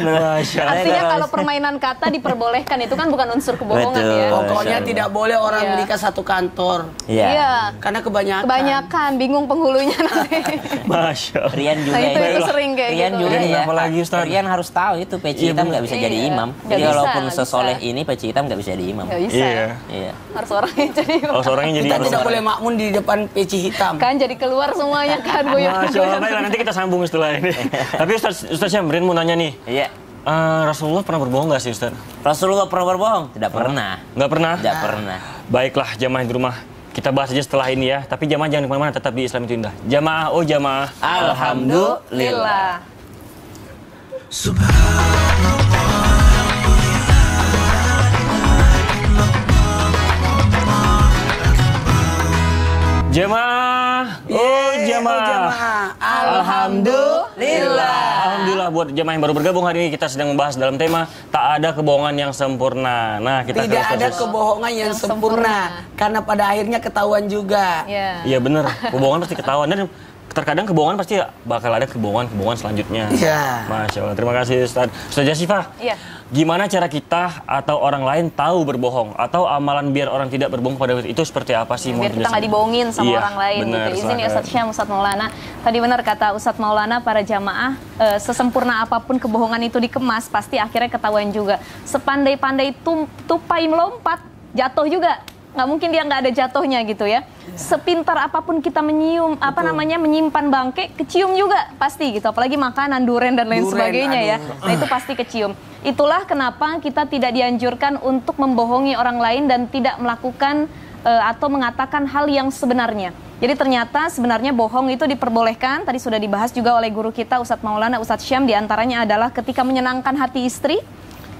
Masya Allah. Artinya kalau permainan kata diperbolehkan itu kan bukan unsur kebohongan Betul. ya. Pokoknya Masya tidak boleh orang Iya. menikah satu kantor. Iya. Karena kebanyakan. Kebanyakan bingung penghulunya nanti. Masya Allah. Rian juga Nah, itu ya. sering kayak Rian gitu. juga Rian ya. kenapa lagi, Ustaz? Rian harus tahu itu peci hitam nggak bisa jadi Iya. imam. Nggak Jadi bisa, walaupun nggak sesoleh bisa. ini peci hitam nggak bisa jadi imam. Nggak bisa. Iya. Iya. Harus orangnya jadi. Oh, seorangnya jadi Kita harus tidak orang. boleh makmun di depan peci hitam. Kan jadi keluar semuanya kan Masya Allah. goyang-goyang. Baiklah, nanti kita sambung setelah ini. Tapi Ustaz Syam, Rian mau nanya nih. Iya. Rasulullah pernah berbohong nggak sih, Ustaz? Rasulullah pernah berbohong? Tidak pernah. Nggak pernah? Tidak pernah. Baiklah, jamaah di rumah. Kita bahas aja setelah ini ya. Tapi jamaah jangan kemana-mana, tetap di Islam itu indah. Jamaah, oh jamaah. Alhamdulillah. Jamaah, oh jamaah. Alhamdulillah. Alhamdulillah buat jamaah yang baru bergabung hari ini kita sedang membahas dalam tema tak ada kebohongan yang sempurna. Nah, kita Tidak ke ada Ustaz. kebohongan yang sempurna. Karena pada akhirnya ketahuan juga. Iya. Iya bener, kebohongan pasti ketahuan dan terkadang kebohongan pasti bakal ada kebohongan selanjutnya. Iya. Masya Allah, terima kasih Ustaz. Ustaz Jasifah, Iya. gimana cara kita atau orang lain tahu berbohong? Atau amalan biar orang tidak berbohong pada itu seperti apa sih? Biar kita nggak dibohongin sama Iya, orang lain benar, gitu. Izin ya silakan. Ustadz Syam, Ustadz Maulana. Tadi benar kata Ustadz Maulana, para jamaah sesempurna apapun kebohongan itu dikemas, pasti akhirnya ketahuan juga. Sepandai-pandai tupai melompat, jatuh juga. Nggak mungkin dia nggak ada jatuhnya gitu ya. Sepintar apapun kita menyimpan bangke, kecium juga pasti gitu. Apalagi makanan, duren dan lain Duren, sebagainya ya. aduh. Nah itu pasti kecium. Itulah kenapa kita tidak dianjurkan untuk membohongi orang lain dan tidak melakukan atau mengatakan hal yang sebenarnya. Jadi ternyata sebenarnya bohong itu diperbolehkan. Tadi sudah dibahas juga oleh guru kita Ustadz Maulana, Ustadz Syam. Diantaranya adalah ketika menyenangkan hati istri.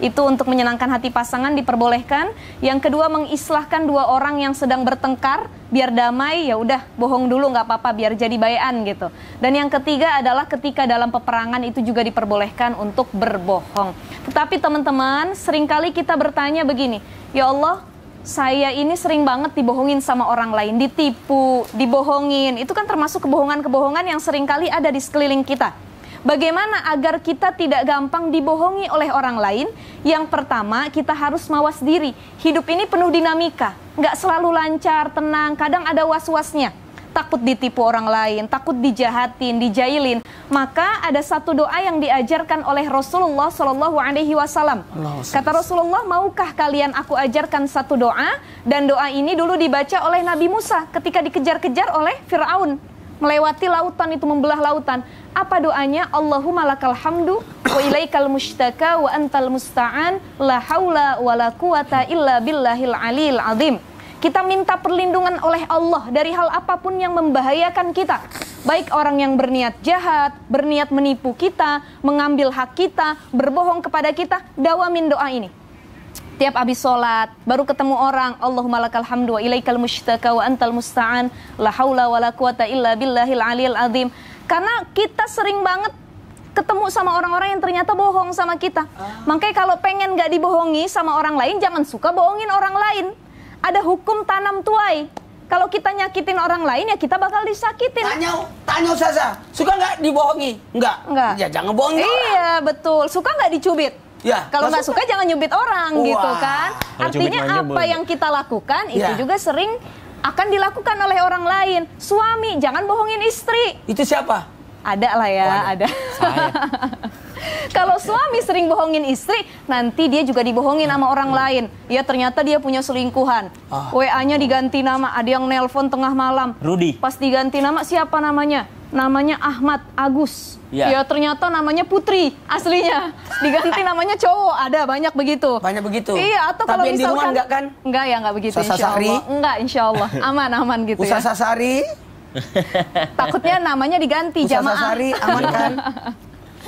Itu untuk menyenangkan hati pasangan diperbolehkan. Yang kedua, mengislahkan dua orang yang sedang bertengkar biar damai, ya udah bohong dulu nggak apa-apa biar jadi bayan gitu. Dan yang ketiga adalah ketika dalam peperangan itu juga diperbolehkan untuk berbohong. Tetapi teman-teman, seringkali kita bertanya begini, ya Allah, saya ini sering banget dibohongin sama orang lain, ditipu, dibohongin. Itu kan termasuk kebohongan-kebohongan yang seringkali ada di sekeliling kita. Bagaimana agar kita tidak gampang dibohongi oleh orang lain? Yang pertama, kita harus mawas diri. Hidup ini penuh dinamika, nggak selalu lancar, tenang, kadang ada was-wasnya. Takut ditipu orang lain, takut dijahatin, dijailin. Maka ada satu doa yang diajarkan oleh Rasulullah SAW. Kata Rasulullah, maukah kalian aku ajarkan satu doa? Dan doa ini dulu dibaca oleh Nabi Musa ketika dikejar-kejar oleh Fir'aun. Melewati lautan itu, membelah lautan. Apa doanya? Allahumma lakal hamdu wa ilaikal mushtaka wa antal musta'an la haula wa la quwata illa billahil aliyil azim. Kita minta perlindungan oleh Allah dari hal apapun yang membahayakan kita. Baik orang yang berniat jahat, berniat menipu kita, mengambil hak kita, berbohong kepada kita, dawamin doa ini. Tiap habis sholat, baru ketemu orang, Allahumma lakal hamdu wa ilaikal mushtaka wa antal musta'an la haula wa la quwata illa billahil aliyil azim. Karena kita sering banget ketemu sama orang-orang yang ternyata bohong sama kita. Makanya kalau pengen gak dibohongi sama orang lain, jangan suka bohongin orang lain. Ada hukum tanam tuai. Kalau kita nyakitin orang lain, ya kita bakal disakitin. Tanya Ustazah, suka nggak dibohongi? Enggak. Ya jangan bohongin orang. Iya, betul. Suka nggak dicubit? Ya, kalau nggak suka jangan nyubit orang. Wah. Gitu kan. Kalau Artinya apa yang kita lakukan itu juga sering akan dilakukan oleh orang lain. Suami jangan bohongin istri. Itu siapa? Ada lah ya, ada. Kalau suami sering bohongin istri, nanti dia juga dibohongin sama orang lain. Ya ternyata dia punya selingkuhan. WA-nya diganti nama, ada yang nelpon tengah malam. Rudi. Pas diganti nama, siapa namanya? Namanya Ahmad Agus. Ya ternyata namanya Putri aslinya. Diganti namanya cowok, ada banyak begitu. Banyak begitu. Iya, atau kalau misalkan di rumah enggak kan? Enggak ya, enggak begitu insyaallah. Enggak, insyaallah. Aman gitu ya. Ustazah Sari. Takutnya namanya diganti Ustazah Sari, aman kan?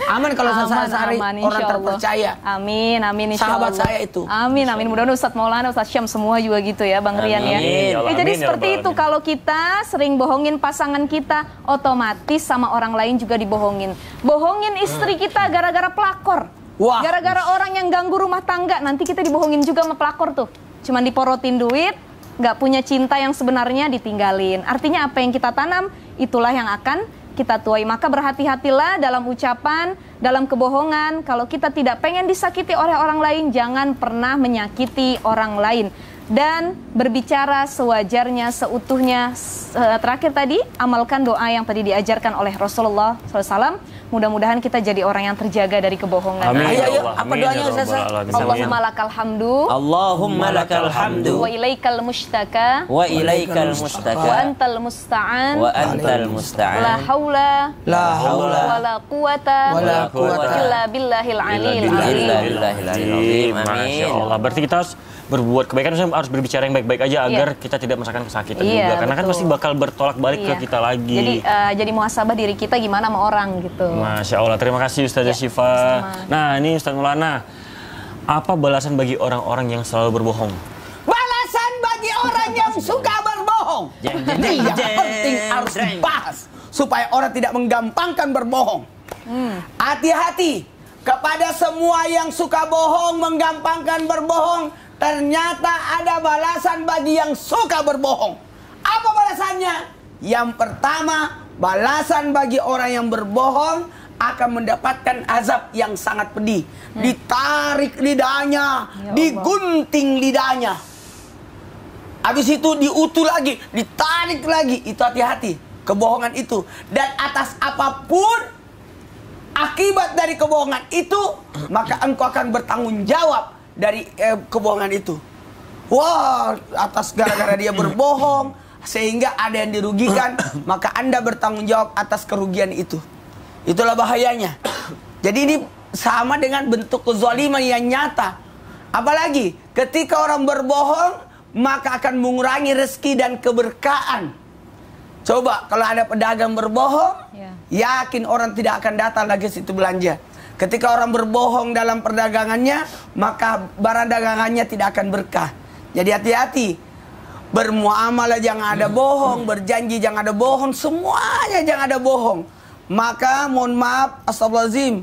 Aman kalau Ustazah Sari orang terpercaya. Amin insyaallah. Sahabat saya itu. Amin. Mudah-mudahan Ustadz Maulana, Ustadz Syam semua juga gitu ya, Bang Rian ya. Jadi seperti itu, kalau kita sering bohongin pasangan kita, otomatis sama orang lain juga dibohongin. Bohongin istri kita gara-gara pelakor. Gara-gara orang yang ganggu rumah tangga, nanti kita dibohongin juga sama pelakor tuh. Cuman diporotin duit, nggak punya cinta yang sebenarnya, ditinggalin. Artinya apa yang kita tanam, itulah yang akan kita tuai. Maka berhati-hatilah dalam ucapan, dalam kebohongan. Kalau kita tidak pengen disakiti oleh orang lain, jangan pernah menyakiti orang lain. Dan berbicara sewajarnya, seutuhnya. Terakhir tadi, amalkan doa yang tadi diajarkan oleh Rasulullah SAW. Mudah-mudahan kita jadi orang yang terjaga dari kebohongan. Amin. Ayo, apa doanya Ustazah? Allahumma lakal hamdu. Allahumma lakal hamdu. Wa ilaikal mushtaka. Wa ilaikal mushtaka. Wa antal musta'an. Wa antal musta'an. La haula. La haula. Wa la quwata. Wa la quwata. Illa billahil aliyil azim. Amin. Masya Allah. Berarti kita harus berbuat kebaikan, harus berbicara yang baik-baik aja agar kita tidak merasakan kesakitan juga. Karena kan pasti bakal bertolak balik ke kita lagi. Jadi muhasabah diri kita gimana sama orang gitu. Masya Allah, terima kasih Ustazah Syifa. Nah ini Ustaz Maulana, apa balasan bagi orang-orang yang selalu berbohong? Balasan bagi orang yang suka berbohong. Ini yang penting harus dibahas supaya orang tidak menggampangkan berbohong. Hati-hati kepada semua yang suka bohong, menggampangkan berbohong. Ternyata ada balasan bagi yang suka berbohong. Apa balasannya? Yang pertama, balasan bagi orang yang berbohong akan mendapatkan azab yang sangat pedih. Ditarik lidahnya, digunting lidahnya. Habis itu diutuh lagi, ditarik lagi. Itu hati-hati, kebohongan itu. Dan atas apapun akibat dari kebohongan itu, maka engkau akan bertanggung jawab dari kebohongan itu. Wah, atas gara-gara dia berbohong sehingga ada yang dirugikan, maka Anda bertanggung jawab atas kerugian itu. Itulah bahayanya. Jadi ini sama dengan bentuk kezaliman yang nyata. Apalagi ketika orang berbohong, maka akan mengurangi rezeki dan keberkahan. Coba kalau ada pedagang berbohong, yakin orang tidak akan datang lagi situ belanja. Ketika orang berbohong dalam perdagangannya, maka barang dagangannya tidak akan berkah. Jadi hati-hati. Bermuamalah jangan ada bohong, berjanji jangan ada bohong, semuanya jangan ada bohong. Maka mohon maaf, astagfirullahaladzim,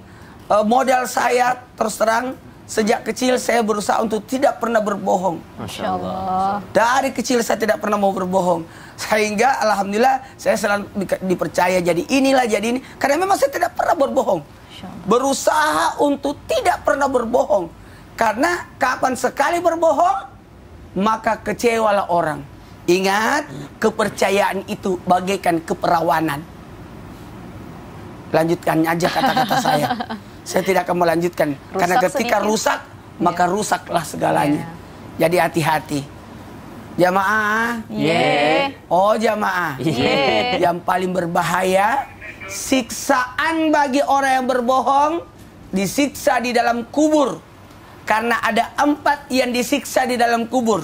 modal saya terus terang, sejak kecil saya berusaha untuk tidak pernah berbohong. Masya Allah. Dari kecil saya tidak pernah mau berbohong. Sehingga alhamdulillah saya selalu dipercaya jadi inilah jadi ini. Karena memang saya tidak pernah berbohong. Berusaha untuk tidak pernah berbohong. Karena kapan sekali berbohong, maka kecewalah orang. Ingat, kepercayaan itu bagaikan keperawanan. Lanjutkan aja kata-kata saya. Saya tidak akan melanjutkan. Karena ketika rusak, maka rusaklah segalanya. Jadi hati-hati. Jamaah. Oh jamaah. Yang paling berbahaya, siksaan bagi orang yang berbohong, disiksa di dalam kubur. Karena ada 4 yang disiksa di dalam kubur.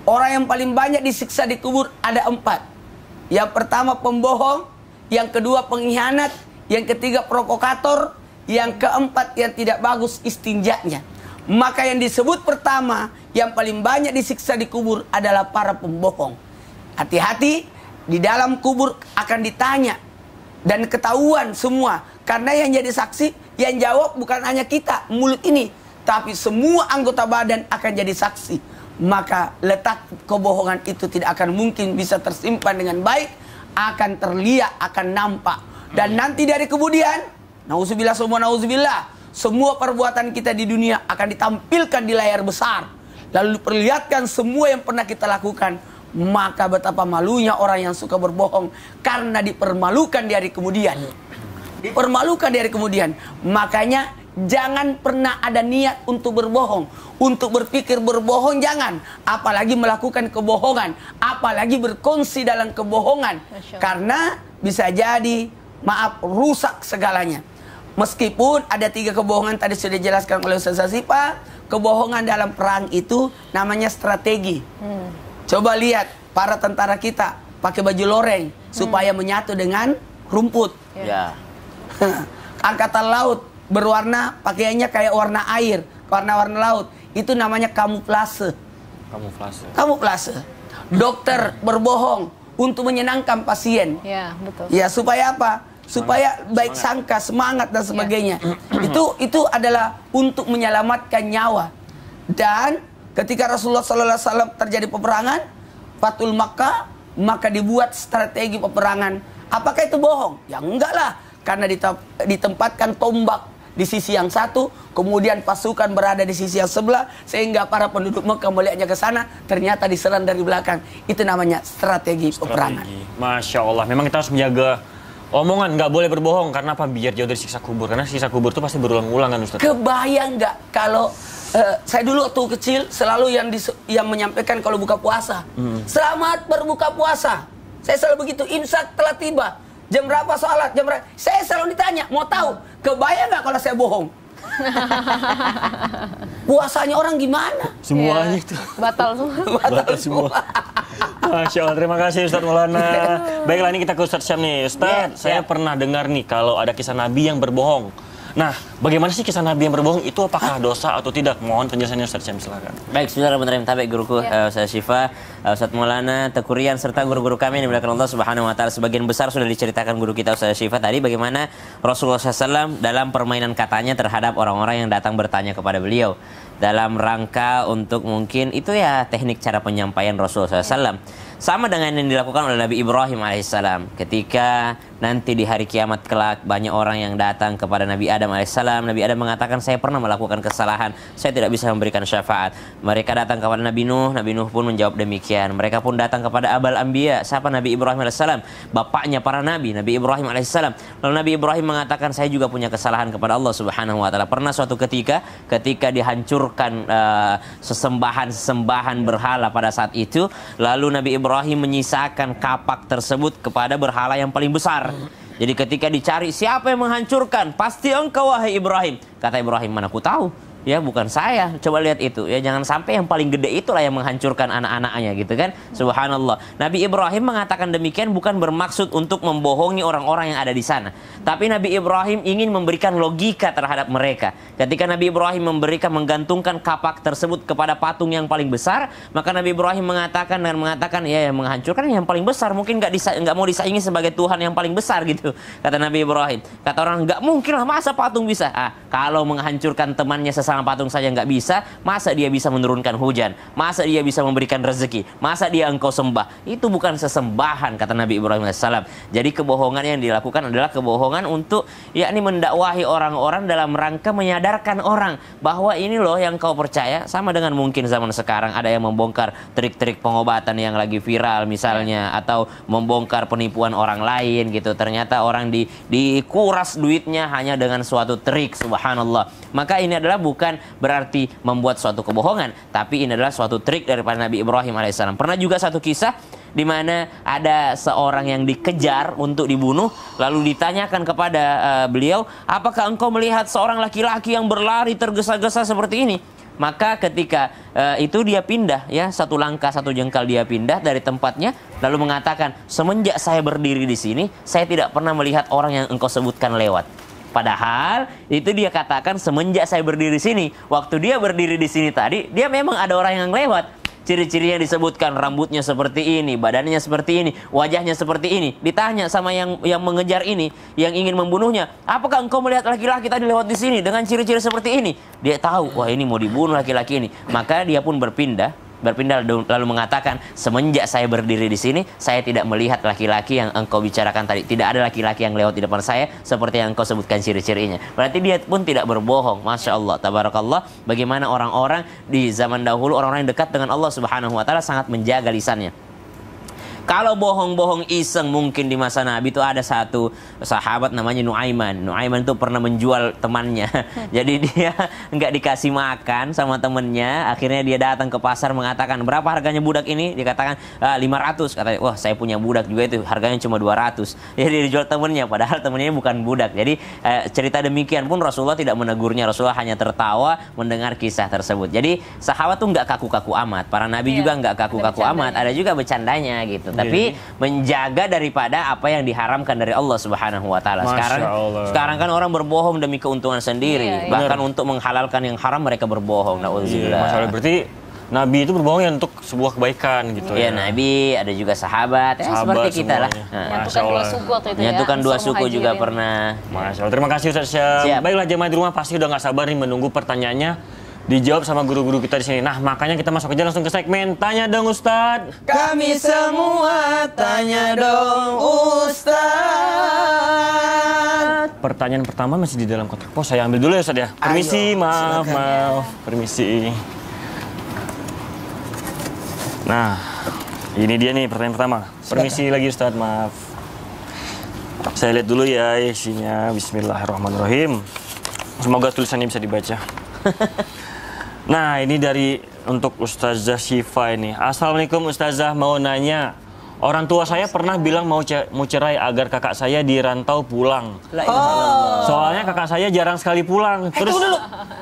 Orang yang paling banyak disiksa di kubur ada 4. Yang pertama pembohong, yang kedua pengkhianat, yang ketiga provokator, yang keempat yang tidak bagus istinjanya. Maka yang disebut pertama, yang paling banyak disiksa di kubur adalah para pembohong. Hati-hati, di dalam kubur akan ditanya dan ketahuan semua. Karena yang jadi saksi, yang jawab bukan hanya kita, mulut ini, tapi semua anggota badan akan jadi saksi. Maka letak kebohongan itu tidak akan mungkin bisa tersimpan dengan baik, akan terlihat, akan nampak. Dan nanti dari kemudian, nauzubillah semua nauzubillah, semua perbuatan kita di dunia akan ditampilkan di layar besar. Lalu diperlihatkan semua yang pernah kita lakukan. Maka betapa malunya orang yang suka berbohong, karena dipermalukan di hari kemudian. Dipermalukan di hari kemudian. Makanya jangan pernah ada niat untuk berbohong. Untuk berpikir berbohong jangan. Apalagi melakukan kebohongan. Apalagi berkongsi dalam kebohongan. Karena bisa jadi, maaf, rusak segalanya. Meskipun ada 3 kebohongan tadi sudah dijelaskan oleh Ustaz Sifa. Kebohongan dalam perang itu namanya strategi. Coba lihat para tentara kita pakai baju loreng supaya menyatu dengan rumput. Angkatan laut berwarna, pakaiannya kayak warna air, warna-warna laut. Itu namanya kamuflase. Kamuflase. Dokter berbohong untuk menyenangkan pasien. Ya, betul. Ya, supaya apa? Supaya baik sangka, semangat dan sebagainya. Itu adalah untuk menyelamatkan nyawa. Dan ketika Rasulullah SAW terjadi peperangan Fathul Makkah, maka dibuat strategi peperangan. Apakah itu bohong? Ya enggak lah, karena ditempatkan tombak di sisi yang satu, kemudian pasukan berada di sisi yang sebelah, sehingga para penduduk Mekah melihatnya ke sana, ternyata diserang dari belakang. Itu namanya strategi peperangan. Masya Allah, memang kita harus menjaga omongan, nggak boleh berbohong. Karena apa? Biar jauh dari siksa kubur. Karena siksa kubur itu pasti berulang-ulang kan Ustaz? Kebayang nggak kalau saya dulu waktu kecil selalu yang menyampaikan kalau buka puasa, selamat berbuka puasa. Saya selalu begitu, imsak telah tiba. Jam berapa sholat? Jam berapa? Saya selalu ditanya, mau tahu, kebayang nggak kalau saya bohong? Puasanya orang gimana? Semuanya itu Batal semua. batal semua. Masya Allah, terima kasih Ustaz Maulana. Baiklah, ini kita ke Ustaz Syam nih. Ustaz, saya pernah dengar nih kalau ada kisah Nabi yang berbohong. Nah, bagaimana sih kisah Nabi yang berbohong itu? Apakah dosa atau tidak? Mohon penjelasannya Ustaz Syam, silakan. Baik, bismillahirrahmanirrahim. Tabaik guruku, Ustaz Syifa, Ustaz Maulana, Tekurian, serta guru-guru kami yang dimuliakan Allah Subhanahu wa taala. Sebagian besar sudah diceritakan guru kita Ustaz Syifa tadi bagaimana Rasulullah SAW dalam permainan katanya terhadap orang-orang yang datang bertanya kepada beliau. Dalam rangka untuk mungkin itu ya teknik cara penyampaian Rasulullah SAW. Sama dengan yang dilakukan oleh Nabi Ibrahim alaihissalam. Ketika nanti di hari kiamat kelak banyak orang yang datang kepada Nabi Adam alaihissalam. Nabi Adam mengatakan, saya pernah melakukan kesalahan, saya tidak bisa memberikan syafaat. Mereka datang kepada Nabi Nuh pun menjawab demikian. Mereka pun datang kepada Abal Anbiya, siapa Nabi Ibrahim alaihissalam, bapaknya para nabi, Nabi Ibrahim alaihissalam. Lalu Nabi Ibrahim mengatakan, saya juga punya kesalahan kepada Allah Subhanahu wa taala. Pernah suatu ketika dihancurkan sesembahan berhala pada saat itu, lalu Nabi Ibrahim menyisakan kapak tersebut kepada berhala yang paling besar. Jadi ketika dicari siapa yang menghancurkan, pasti engkau wahai Ibrahim. Kata Ibrahim, mana aku tahu? Ya bukan saya, coba lihat itu. Ya jangan sampai yang paling gede itulah yang menghancurkan anak-anaknya gitu kan. Subhanallah. Nabi Ibrahim mengatakan demikian bukan bermaksud untuk membohongi orang-orang yang ada di sana. Tapi Nabi Ibrahim ingin memberikan logika terhadap mereka. Ketika Nabi Ibrahim menggantungkan kapak tersebut kepada patung yang paling besar, maka Nabi Ibrahim mengatakan ya yang menghancurkan yang paling besar, mungkin nggak mau disaingi sebagai Tuhan yang paling besar gitu. Kata Nabi Ibrahim. Kata orang, nggak mungkin lah, masa patung bisa? Kalau menghancurkan temannya sesama pasang patung saja nggak bisa, masa dia bisa menurunkan hujan? Masa dia bisa memberikan rezeki? Masa dia engkau sembah? Itu bukan sesembahan, kata Nabi Ibrahim AS. Jadi kebohongan yang dilakukan adalah kebohongan untuk yakni mendakwahi orang-orang dalam rangka menyadarkan orang bahwa ini loh yang kau percaya. Sama dengan mungkin zaman sekarang ada yang membongkar trik-trik pengobatan yang lagi viral misalnya, atau membongkar penipuan orang lain gitu. Ternyata orang dikuras duitnya hanya dengan suatu trik, subhanallah. Maka ini adalah bukan berarti membuat suatu kebohongan, tapi ini adalah suatu trik daripada Nabi Ibrahim alaihissalam. Pernah juga satu kisah di mana ada seorang yang dikejar untuk dibunuh, lalu ditanyakan kepada beliau, apakah engkau melihat seorang laki-laki yang berlari tergesa-gesa seperti ini? Maka ketika itu dia pindah, ya, satu langkah satu jengkal dia pindah dari tempatnya, lalu mengatakan, semenjak saya berdiri di sini, saya tidak pernah melihat orang yang engkau sebutkan lewat. Padahal itu dia katakan semenjak saya berdiri di sini. Waktu dia berdiri di sini tadi, dia memang ada orang yang lewat. Ciri-cirinya disebutkan, rambutnya seperti ini, badannya seperti ini, wajahnya seperti ini. Ditanya sama yang mengejar ini, yang ingin membunuhnya, apakah engkau melihat laki-laki tadi lewat di sini dengan ciri-ciri seperti ini? Dia tahu, wah ini mau dibunuh laki-laki ini. Maka dia pun berpindah lalu mengatakan, semenjak saya berdiri di sini, saya tidak melihat laki-laki yang engkau bicarakan tadi. Tidak ada laki-laki yang lewat di depan saya seperti yang engkau sebutkan ciri-cirinya. Berarti dia pun tidak berbohong. Masya Allah, tabarakallah. Bagaimana orang-orang di zaman dahulu, orang-orang yang dekat dengan Allah Subhanahu wa Ta'ala sangat menjaga lisannya. Kalau bohong-bohong iseng, mungkin di masa Nabi itu ada satu sahabat namanya Nuaiman. Nuaiman itu pernah menjual temannya. Jadi dia nggak dikasih makan sama temennya. Akhirnya dia datang ke pasar mengatakan, berapa harganya budak ini? Dia katakan 500. Katanya, wah saya punya budak juga itu, harganya cuma 200. Jadi dia dijual temennya, padahal temennya bukan budak. Jadi cerita demikian pun Rasulullah tidak menegurnya. Rasulullah hanya tertawa mendengar kisah tersebut. Jadi sahabat tuh nggak kaku-kaku amat. Para Nabi juga nggak kaku-kaku amat. Ada juga bercandanya gitu. Tapi menjaga daripada apa yang diharamkan dari Allah Subhanahu wa Ta'ala. Sekarang kan orang berbohong demi keuntungan sendiri. Bahkan untuk menghalalkan yang haram mereka berbohong. Masalah berarti Nabi itu berbohong ya untuk sebuah kebaikan gitu ya. Nabi, ada juga sahabat seperti kita lah. Menyatukan dua suku waktu itu menyatukan dua suku juga pernah. Masya Allah. Terima kasih Ustaz Syam. Baiklah jemaah di rumah pasti udah nggak sabar nih menunggu pertanyaannya dijawab sama guru-guru kita di sini. Nah, makanya kita masuk aja langsung ke segmen Tanya Dong Ustadz. Kami semua tanya dong Ustadz. Pertanyaan pertama masih di dalam kotak pos. Saya ambil dulu ya Ustadz ya. Permisi, maaf. Permisi. Nah, ini dia nih pertanyaan pertama. Permisi lagi Ustadz, maaf. Saya lihat dulu ya isinya. Bismillahirrahmanirrahim. Semoga tulisannya bisa dibaca. Nah, ini untuk Ustazah Syifa ini. Assalamualaikum Ustazah, mau nanya. Orang tua saya pernah bilang mau cerai agar kakak saya di rantau pulang. Soalnya kakak saya jarang sekali pulang. Terus tunggu dulu.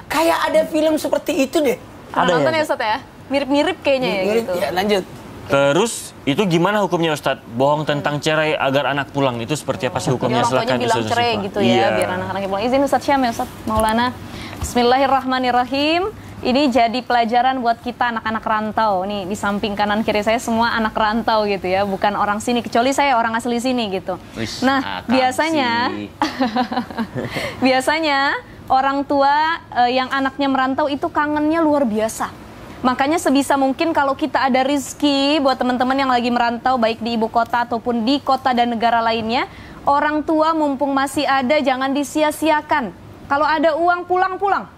Kayak ada film seperti itu deh. Ada nonton ya Ustaz ya? Mirip-mirip kayaknya ya gitu. Ya, lanjut. Terus itu gimana hukumnya Ustadz? Bohong tentang cerai agar anak pulang itu seperti apa sih hukumnya? Orang tuanya bilang cerai gitu ya, biar anak-anaknya pulang. Izin Ustaz Syam ya Ustaz Maulana. Bismillahirrahmanirrahim. Ini jadi pelajaran buat kita anak-anak rantau. Nih di samping kanan kiri saya semua anak rantau gitu ya, bukan orang sini, kecuali saya orang asli sini gitu. Nah, biasanya orang tua yang anaknya merantau itu kangennya luar biasa. Makanya sebisa mungkin kalau kita ada rizki buat teman-teman yang lagi merantau baik di ibu kota ataupun di kota dan negara lainnya, orang tua mumpung masih ada jangan disia-siakan. Kalau ada uang pulang-pulang.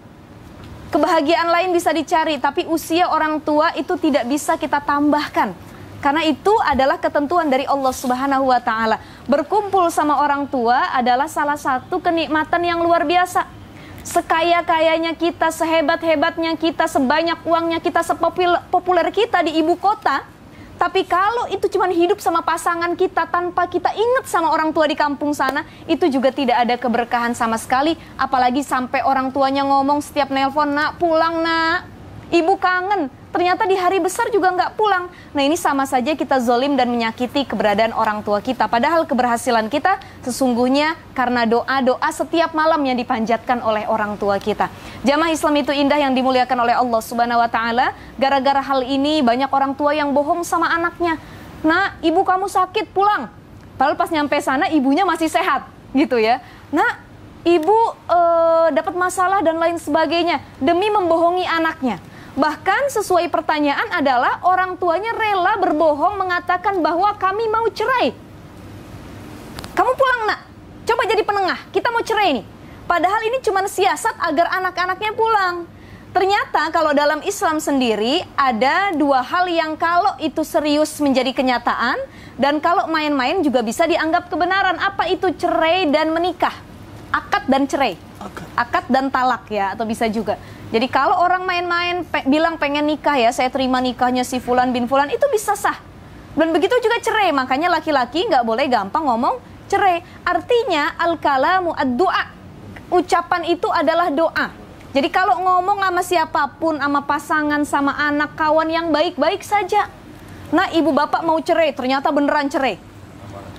Kebahagiaan lain bisa dicari, tapi usia orang tua itu tidak bisa kita tambahkan. Karena itu adalah ketentuan dari Allah Subhanahu wa Ta'ala. Berkumpul sama orang tua adalah salah satu kenikmatan yang luar biasa. Sekaya-kayanya kita, sehebat-hebatnya kita, sebanyak uangnya kita, sepopuler kita di ibu kota, tapi kalau itu cuma hidup sama pasangan kita tanpa kita ingat sama orang tua di kampung sana, itu juga tidak ada keberkahan sama sekali. Apalagi sampai orang tuanya ngomong setiap nelpon, nak pulang nak, ibu kangen. Ternyata di hari besar juga nggak pulang. Nah ini sama saja kita zolim dan menyakiti keberadaan orang tua kita. Padahal keberhasilan kita sesungguhnya karena doa-doa setiap malam yang dipanjatkan oleh orang tua kita. Jamaah Islam itu indah yang dimuliakan oleh Allah Subhanahu wa Ta'ala. Gara-gara hal ini banyak orang tua yang bohong sama anaknya. Nah, ibu kamu sakit pulang. Padahal pas nyampe sana ibunya masih sehat gitu ya. Nah, ibu dapat masalah dan lain sebagainya demi membohongi anaknya. Bahkan sesuai pertanyaan adalah orang tuanya rela berbohong mengatakan bahwa kami mau cerai. Kamu pulang nak, coba jadi penengah, kita mau cerai nih. Padahal ini cuma siasat agar anak-anaknya pulang. Ternyata kalau dalam Islam sendiri ada dua hal yang kalau itu serius menjadi kenyataan dan kalau main-main juga bisa dianggap kebenaran. Apa itu cerai dan menikah? Akad dan cerai. Akad dan talak ya, atau bisa juga. Jadi kalau orang main-main bilang pengen nikah ya, saya terima nikahnya si Fulan bin Fulan, itu bisa sah. Dan begitu juga cerai, makanya laki-laki nggak boleh gampang ngomong cerai. Artinya al-kalamu ad-du'a, ucapan itu adalah doa. Jadi kalau ngomong sama siapapun, sama pasangan, sama anak, kawan yang baik-baik saja. Nah, ibu bapak mau cerai, ternyata beneran cerai.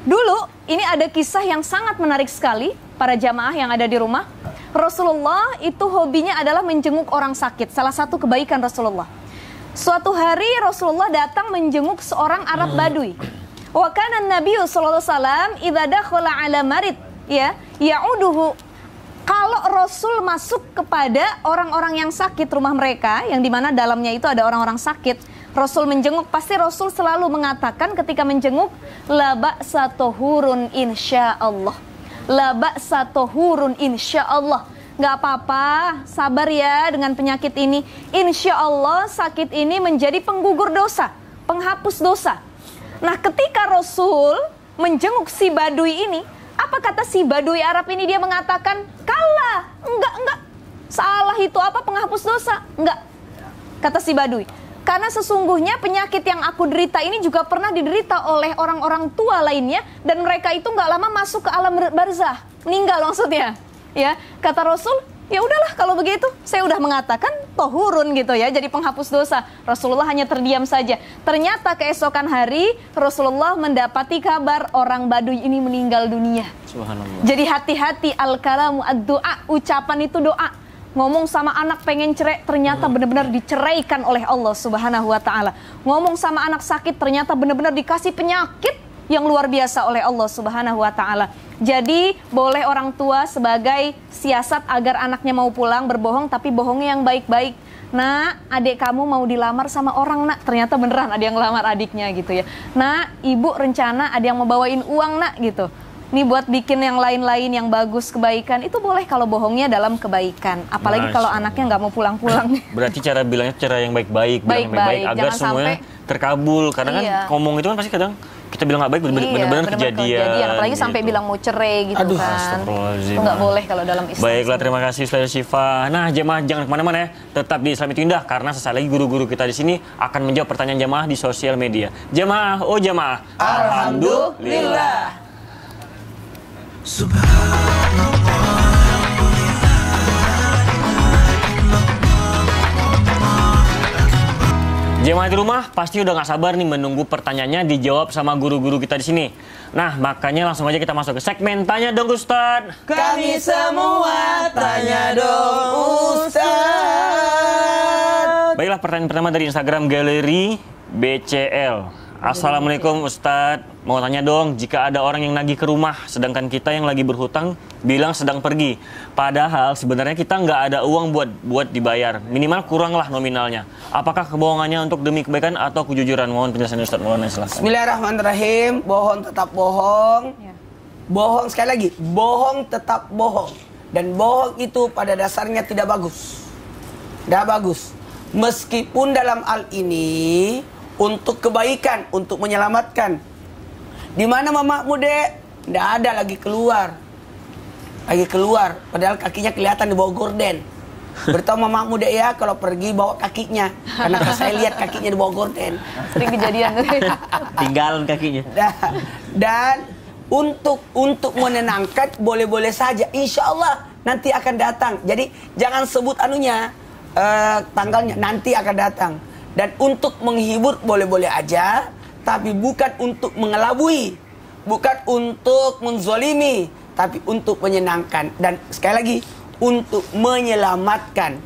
Dulu, ini ada kisah yang sangat menarik sekali, para jamaah yang ada di rumah. Rasulullah itu hobinya adalah menjenguk orang sakit, salah satu kebaikan Rasulullah. Suatu hari Rasulullah datang menjenguk seorang Arab Badui. Wa kana an-nabiyyu sallallahu alaihi wasallam idza dakhala ala marid ya ya'uduhu. Kalau Rasul masuk kepada orang-orang yang sakit rumah mereka, yang dimana dalamnya itu ada orang-orang sakit, Rasul menjenguk, pasti Rasul selalu mengatakan ketika menjenguk, la ba'sa tuhurun insyaallah. La ba'sa tuhurun insyaallah. Nggak apa-apa, sabar ya dengan penyakit ini. Insyaallah sakit ini menjadi penggugur dosa, penghapus dosa. Nah, ketika Rasul menjenguk si Badui ini, apa kata si Badui Arab ini? Dia mengatakan, kalah, enggak, salah itu apa, penghapus dosa, enggak. Kata si Badui, karena sesungguhnya penyakit yang aku derita ini juga pernah diderita oleh orang-orang tua lainnya, dan mereka itu enggak lama masuk ke alam barzah, meninggal maksudnya. Ya, kata Rasul, ya udahlah kalau begitu, saya udah mengatakan tohurun gitu ya, jadi penghapus dosa. Rasulullah hanya terdiam saja. Ternyata keesokan hari Rasulullah mendapati kabar orang Badui ini meninggal dunia. Subhanallah. Jadi hati-hati, al-kalamu ad-du'a, ucapan itu doa. Ngomong sama anak pengen cerai, ternyata benar-benar diceraikan oleh Allah Subhanahu wa taala. Ngomong sama anak sakit, ternyata benar-benar dikasih penyakit yang luar biasa oleh Allah Subhanahu wa taala. Jadi boleh orang tua sebagai siasat agar anaknya mau pulang berbohong, tapi bohongnya yang baik-baik. Nah, adik kamu mau dilamar sama orang nak, ternyata beneran ada yang lamar adiknya gitu ya. Nah, ibu rencana ada yang mau bawain uang nak gitu. Nih buat bikin yang lain-lain yang bagus, kebaikan, itu boleh kalau bohongnya dalam kebaikan. Apalagi kalau anaknya nggak mau pulang-pulang. Berarti cara bilangnya cara yang baik-baik, bilang yang baik-baik agar semuanya terkabul. Karena kan ngomong itu kan pasti kadang kita bilang nggak baik, benar-benar kejadian. Apalagi gitu. sampai bilang mau cerai gitu. Aduh, kan. Itu nggak boleh kalau dalam Islam. Baiklah, terima kasih Ustazah Syifa. Nah, jemaah jangan kemana-mana ya. Tetap di Islam itu Indah, karena sesaat lagi guru-guru kita di sini akan menjawab pertanyaan jemaah di sosial media. Jemaah, oh jemaah. Alhamdulillah. Jemaah di rumah pasti udah nggak sabar nih menunggu pertanyaannya dijawab sama guru-guru kita di sini. Nah, makanya langsung aja kita masuk ke segmen Tanya Dong Ustadz. Kami semua tanya dong Ustadz. Baiklah, pertanyaan pertama dari Instagram Galeri BCL. Assalamualaikum Ustadz, mau tanya dong, jika ada orang yang nagih ke rumah, sedangkan kita yang lagi berhutang bilang sedang pergi. Padahal sebenarnya kita nggak ada uang buat dibayar, minimal kuranglah nominalnya. Apakah kebohongannya untuk demi kebaikan atau kejujuran? Mohon penjelasan Ustadz. Mohon silakan. Bismillahirrahmanirrahim. Bohong tetap bohong. Bohong sekali lagi, bohong tetap bohong. Dan bohong itu pada dasarnya tidak bagus. Tidak bagus. Meskipun dalam hal ini untuk kebaikan, untuk menyelamatkan. Di mana mamamu, Dek? Nggak ada, lagi keluar. Lagi keluar, padahal kakinya kelihatan di bawah gorden. Beritahu mamamu, Dek ya, kalau pergi bawa kakinya. Karena saya lihat kakinya di bawah gorden. Sering kejadian. Tinggalan kakinya. Dan untuk menenangkan, boleh-boleh saja. Insya Allah nanti akan datang. Jadi jangan sebut anunya, tanggalnya, nanti akan datang. Dan untuk menghibur boleh-boleh aja, tapi bukan untuk mengelabui, bukan untuk menzolimi, tapi untuk menyenangkan. Dan sekali lagi, untuk menyelamatkan.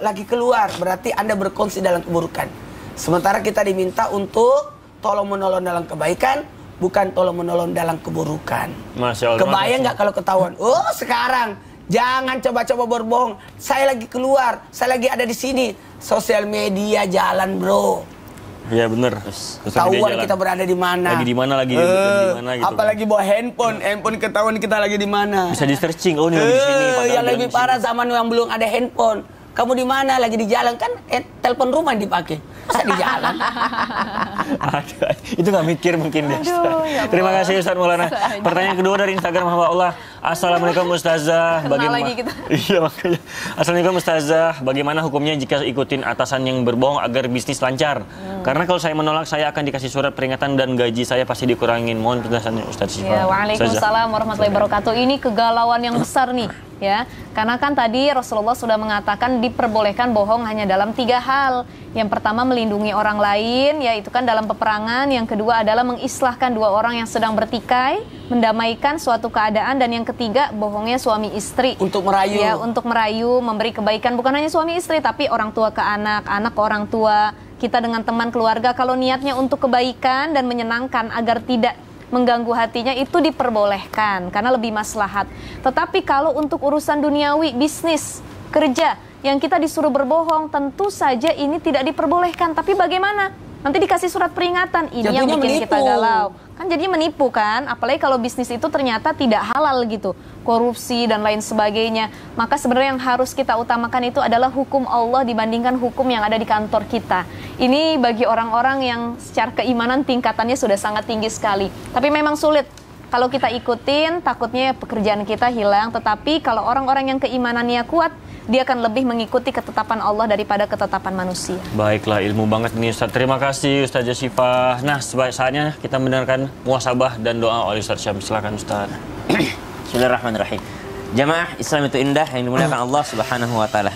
Lagi keluar, berarti Anda berkongsi dalam keburukan. Sementara kita diminta untuk tolong-menolong dalam kebaikan, bukan tolong-menolong dalam keburukan. Masya Allah. Kebayang nggak kalau ketahuan? Oh, sekarang jangan coba-coba berbohong. Saya lagi keluar, saya lagi ada di sini. Sosial media jalan, bro. Iya bener. Ketahuan kita berada di mana. Lagi di mana, lagi di mana gitu. Apalagi bawa handphone ketahuan kita lagi di mana. Bisa di searching, oh ini lagi di sini. Yang lebih parah zaman yang belum ada handphone. Kamu di mana? Lagi di jalan kan? Telepon rumah yang dipakai. Masa di jalan? Aduh, itu nggak mikir mungkin dia. Ya Terima kasih Ustaz Maulana. Pertanyaan kedua dari Instagram hamba Allah. Assalamualaikum Ustazah. Lagi kita. Iya makanya. Assalamualaikum Ustazah. Bagaimana hukumnya jika ikutin atasan yang berbohong agar bisnis lancar? Karena kalau saya menolak, saya akan dikasih surat peringatan dan gaji saya pasti dikurangin. Mohon penjelasannya Ustaz Syifa. Ya, waalaikumsalam warahmatullahi wabarakatuh. Ini kegalauan yang besar nih. Ya, karena kan tadi Rasulullah sudah mengatakan diperbolehkan bohong hanya dalam 3 hal. Yang pertama melindungi orang lain, yaitu kan dalam peperangan. Yang kedua adalah mengislahkan 2 orang yang sedang bertikai, mendamaikan suatu keadaan. Dan yang ketiga bohongnya suami istri. Untuk merayu. Ya, untuk merayu, memberi kebaikan bukan hanya suami istri, tapi orang tua ke anak, anak ke orang tua, kita dengan teman keluarga. Kalau niatnya untuk kebaikan dan menyenangkan agar tidak mengganggu hatinya, itu diperbolehkan karena lebih maslahat. Tetapi kalau untuk urusan duniawi, bisnis, kerja, yang kita disuruh berbohong, tentu saja ini tidak diperbolehkan. Tapi bagaimana? Nanti dikasih surat peringatan. Ini jadinya yang bikin menipu. kita galau. Kan jadinya menipu kan? Apalagi kalau bisnis itu ternyata tidak halal gitu. Korupsi dan lain sebagainya. Maka sebenarnya yang harus kita utamakan itu adalah hukum Allah dibandingkan hukum yang ada di kantor kita. Ini bagi orang-orang yang secara keimanan tingkatannya sudah sangat tinggi sekali. Tapi memang sulit. Kalau kita ikutin, takutnya pekerjaan kita hilang. Tetapi kalau orang-orang yang keimanannya kuat, dia akan lebih mengikuti ketetapan Allah daripada ketetapan manusia. Baiklah, ilmu banget nih Ustaz. Terima kasih Ustazah Syifa. Nah, saatnya kita mendengarkan muhasabah dan doa oleh Ustaz Syam. Silakan Ustaz. Bismillahirrahmanirrahim. Jamaah Islam itu indah yang dimuliakan Allah Subhanahu wa taala.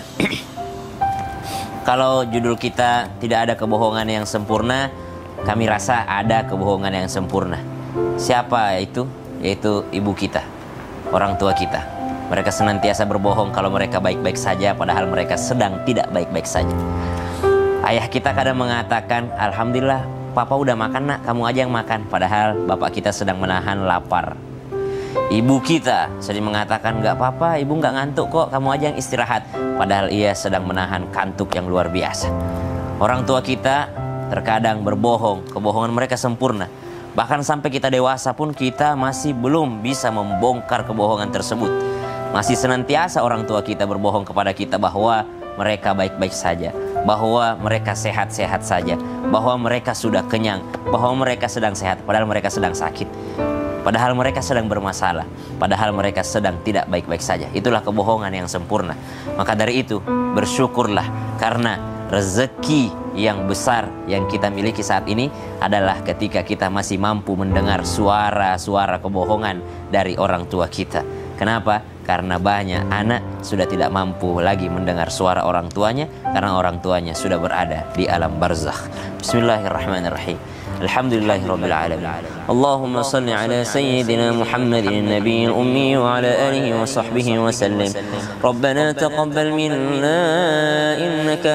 Kalau judul kita tidak ada kebohongan yang sempurna, kami rasa ada kebohongan yang sempurna. Siapa itu? Yaitu ibu kita, orang tua kita. Mereka senantiasa berbohong kalau mereka baik-baik saja, padahal mereka sedang tidak baik-baik saja. Ayah kita kadang mengatakan, alhamdulillah papa udah makan nak, kamu aja yang makan. Padahal bapak kita sedang menahan lapar. Ibu kita sering mengatakan, gak apa-apa, ibu gak ngantuk kok, kamu aja yang istirahat. Padahal ia sedang menahan kantuk yang luar biasa. Orang tua kita terkadang berbohong, kebohongan mereka sempurna. Bahkan sampai kita dewasa pun kita masih belum bisa membongkar kebohongan tersebut. Masih senantiasa orang tua kita berbohong kepada kita bahwa mereka baik-baik saja, bahwa mereka sehat-sehat saja, bahwa mereka sudah kenyang, bahwa mereka sedang sehat, padahal mereka sedang sakit. Padahal mereka sedang bermasalah, padahal mereka sedang tidak baik-baik saja. Itulah kebohongan yang sempurna. Maka dari itu, bersyukurlah karena rezeki yang besar yang kita miliki saat ini adalah ketika kita masih mampu mendengar suara-suara kebohongan dari orang tua kita. Kenapa? Karena banyak anak sudah tidak mampu lagi mendengar suara orang tuanya karena orang tuanya sudah berada di alam barzakh. Bismillahirrahmanirrahim. Alhamdulillahirabbil alamin. Allahumma shalli ala sayyidina Muhammadin nabiyil ummi wa ala alihi wa sahbihi wa sallim. Rabbana taqabbal minna innaka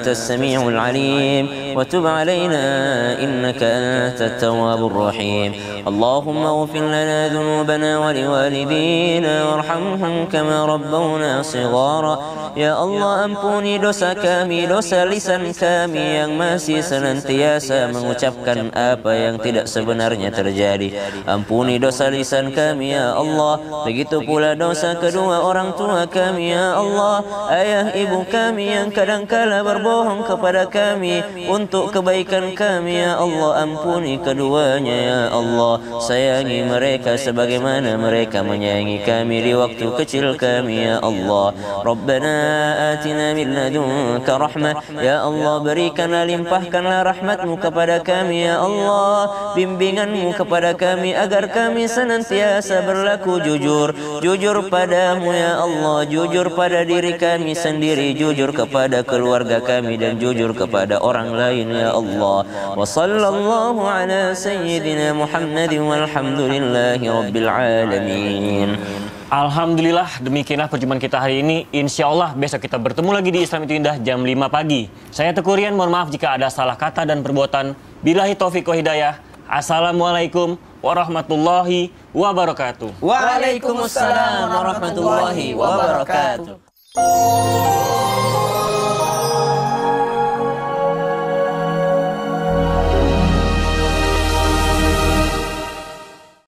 antas samiul alim wa tub alaina innaka antat tawwabur rahim. Allahumma ighfir lana dhunubana wa liwalidina warhamhum kama rabbawna shighara. Ya Allah, ampuni dosa kami, dosa lisan kami yang masih senantiasa mengucapkan apa yang tidak sebenarnya terjadi. Ampuni dosa lisan kami ya Allah. Begitu pula dosa kedua orang tua kami ya Allah. Ayah ibu kami yang kadangkala berbohong kepada kami untuk kebaikan kami ya Allah. Ampuni keduanya ya Allah. Sayangi mereka sebagaimana mereka menyayangi kami di waktu kecil kami ya Allah. Rabbana atina min ladunka rahmah. Ya Allah, berikanlah, limpahkanlah rahmatmu kepada kami ya Allah, bimbinganmu kepada kami agar kami senantiasa berlaku jujur, jujur padamu ya Allah, jujur pada diri kami sendiri, jujur kepada keluarga kami dan jujur kepada orang lain ya Allah. Wa sallallahu ala sayyidina Muhammadin walhamdulillahi rabbil alamin. Alhamdulillah, demikianlah perjumpaan kita hari ini. Insya Allah besok kita bertemu lagi di Islam itu Indah jam 5 pagi. Saya Teguh Rian, mohon maaf jika ada salah kata dan perbuatan. Billahi taufiq wa hidayah. Assalamualaikum warahmatullahi wabarakatuh. Waalaikumsalam warahmatullahi wabarakatuh.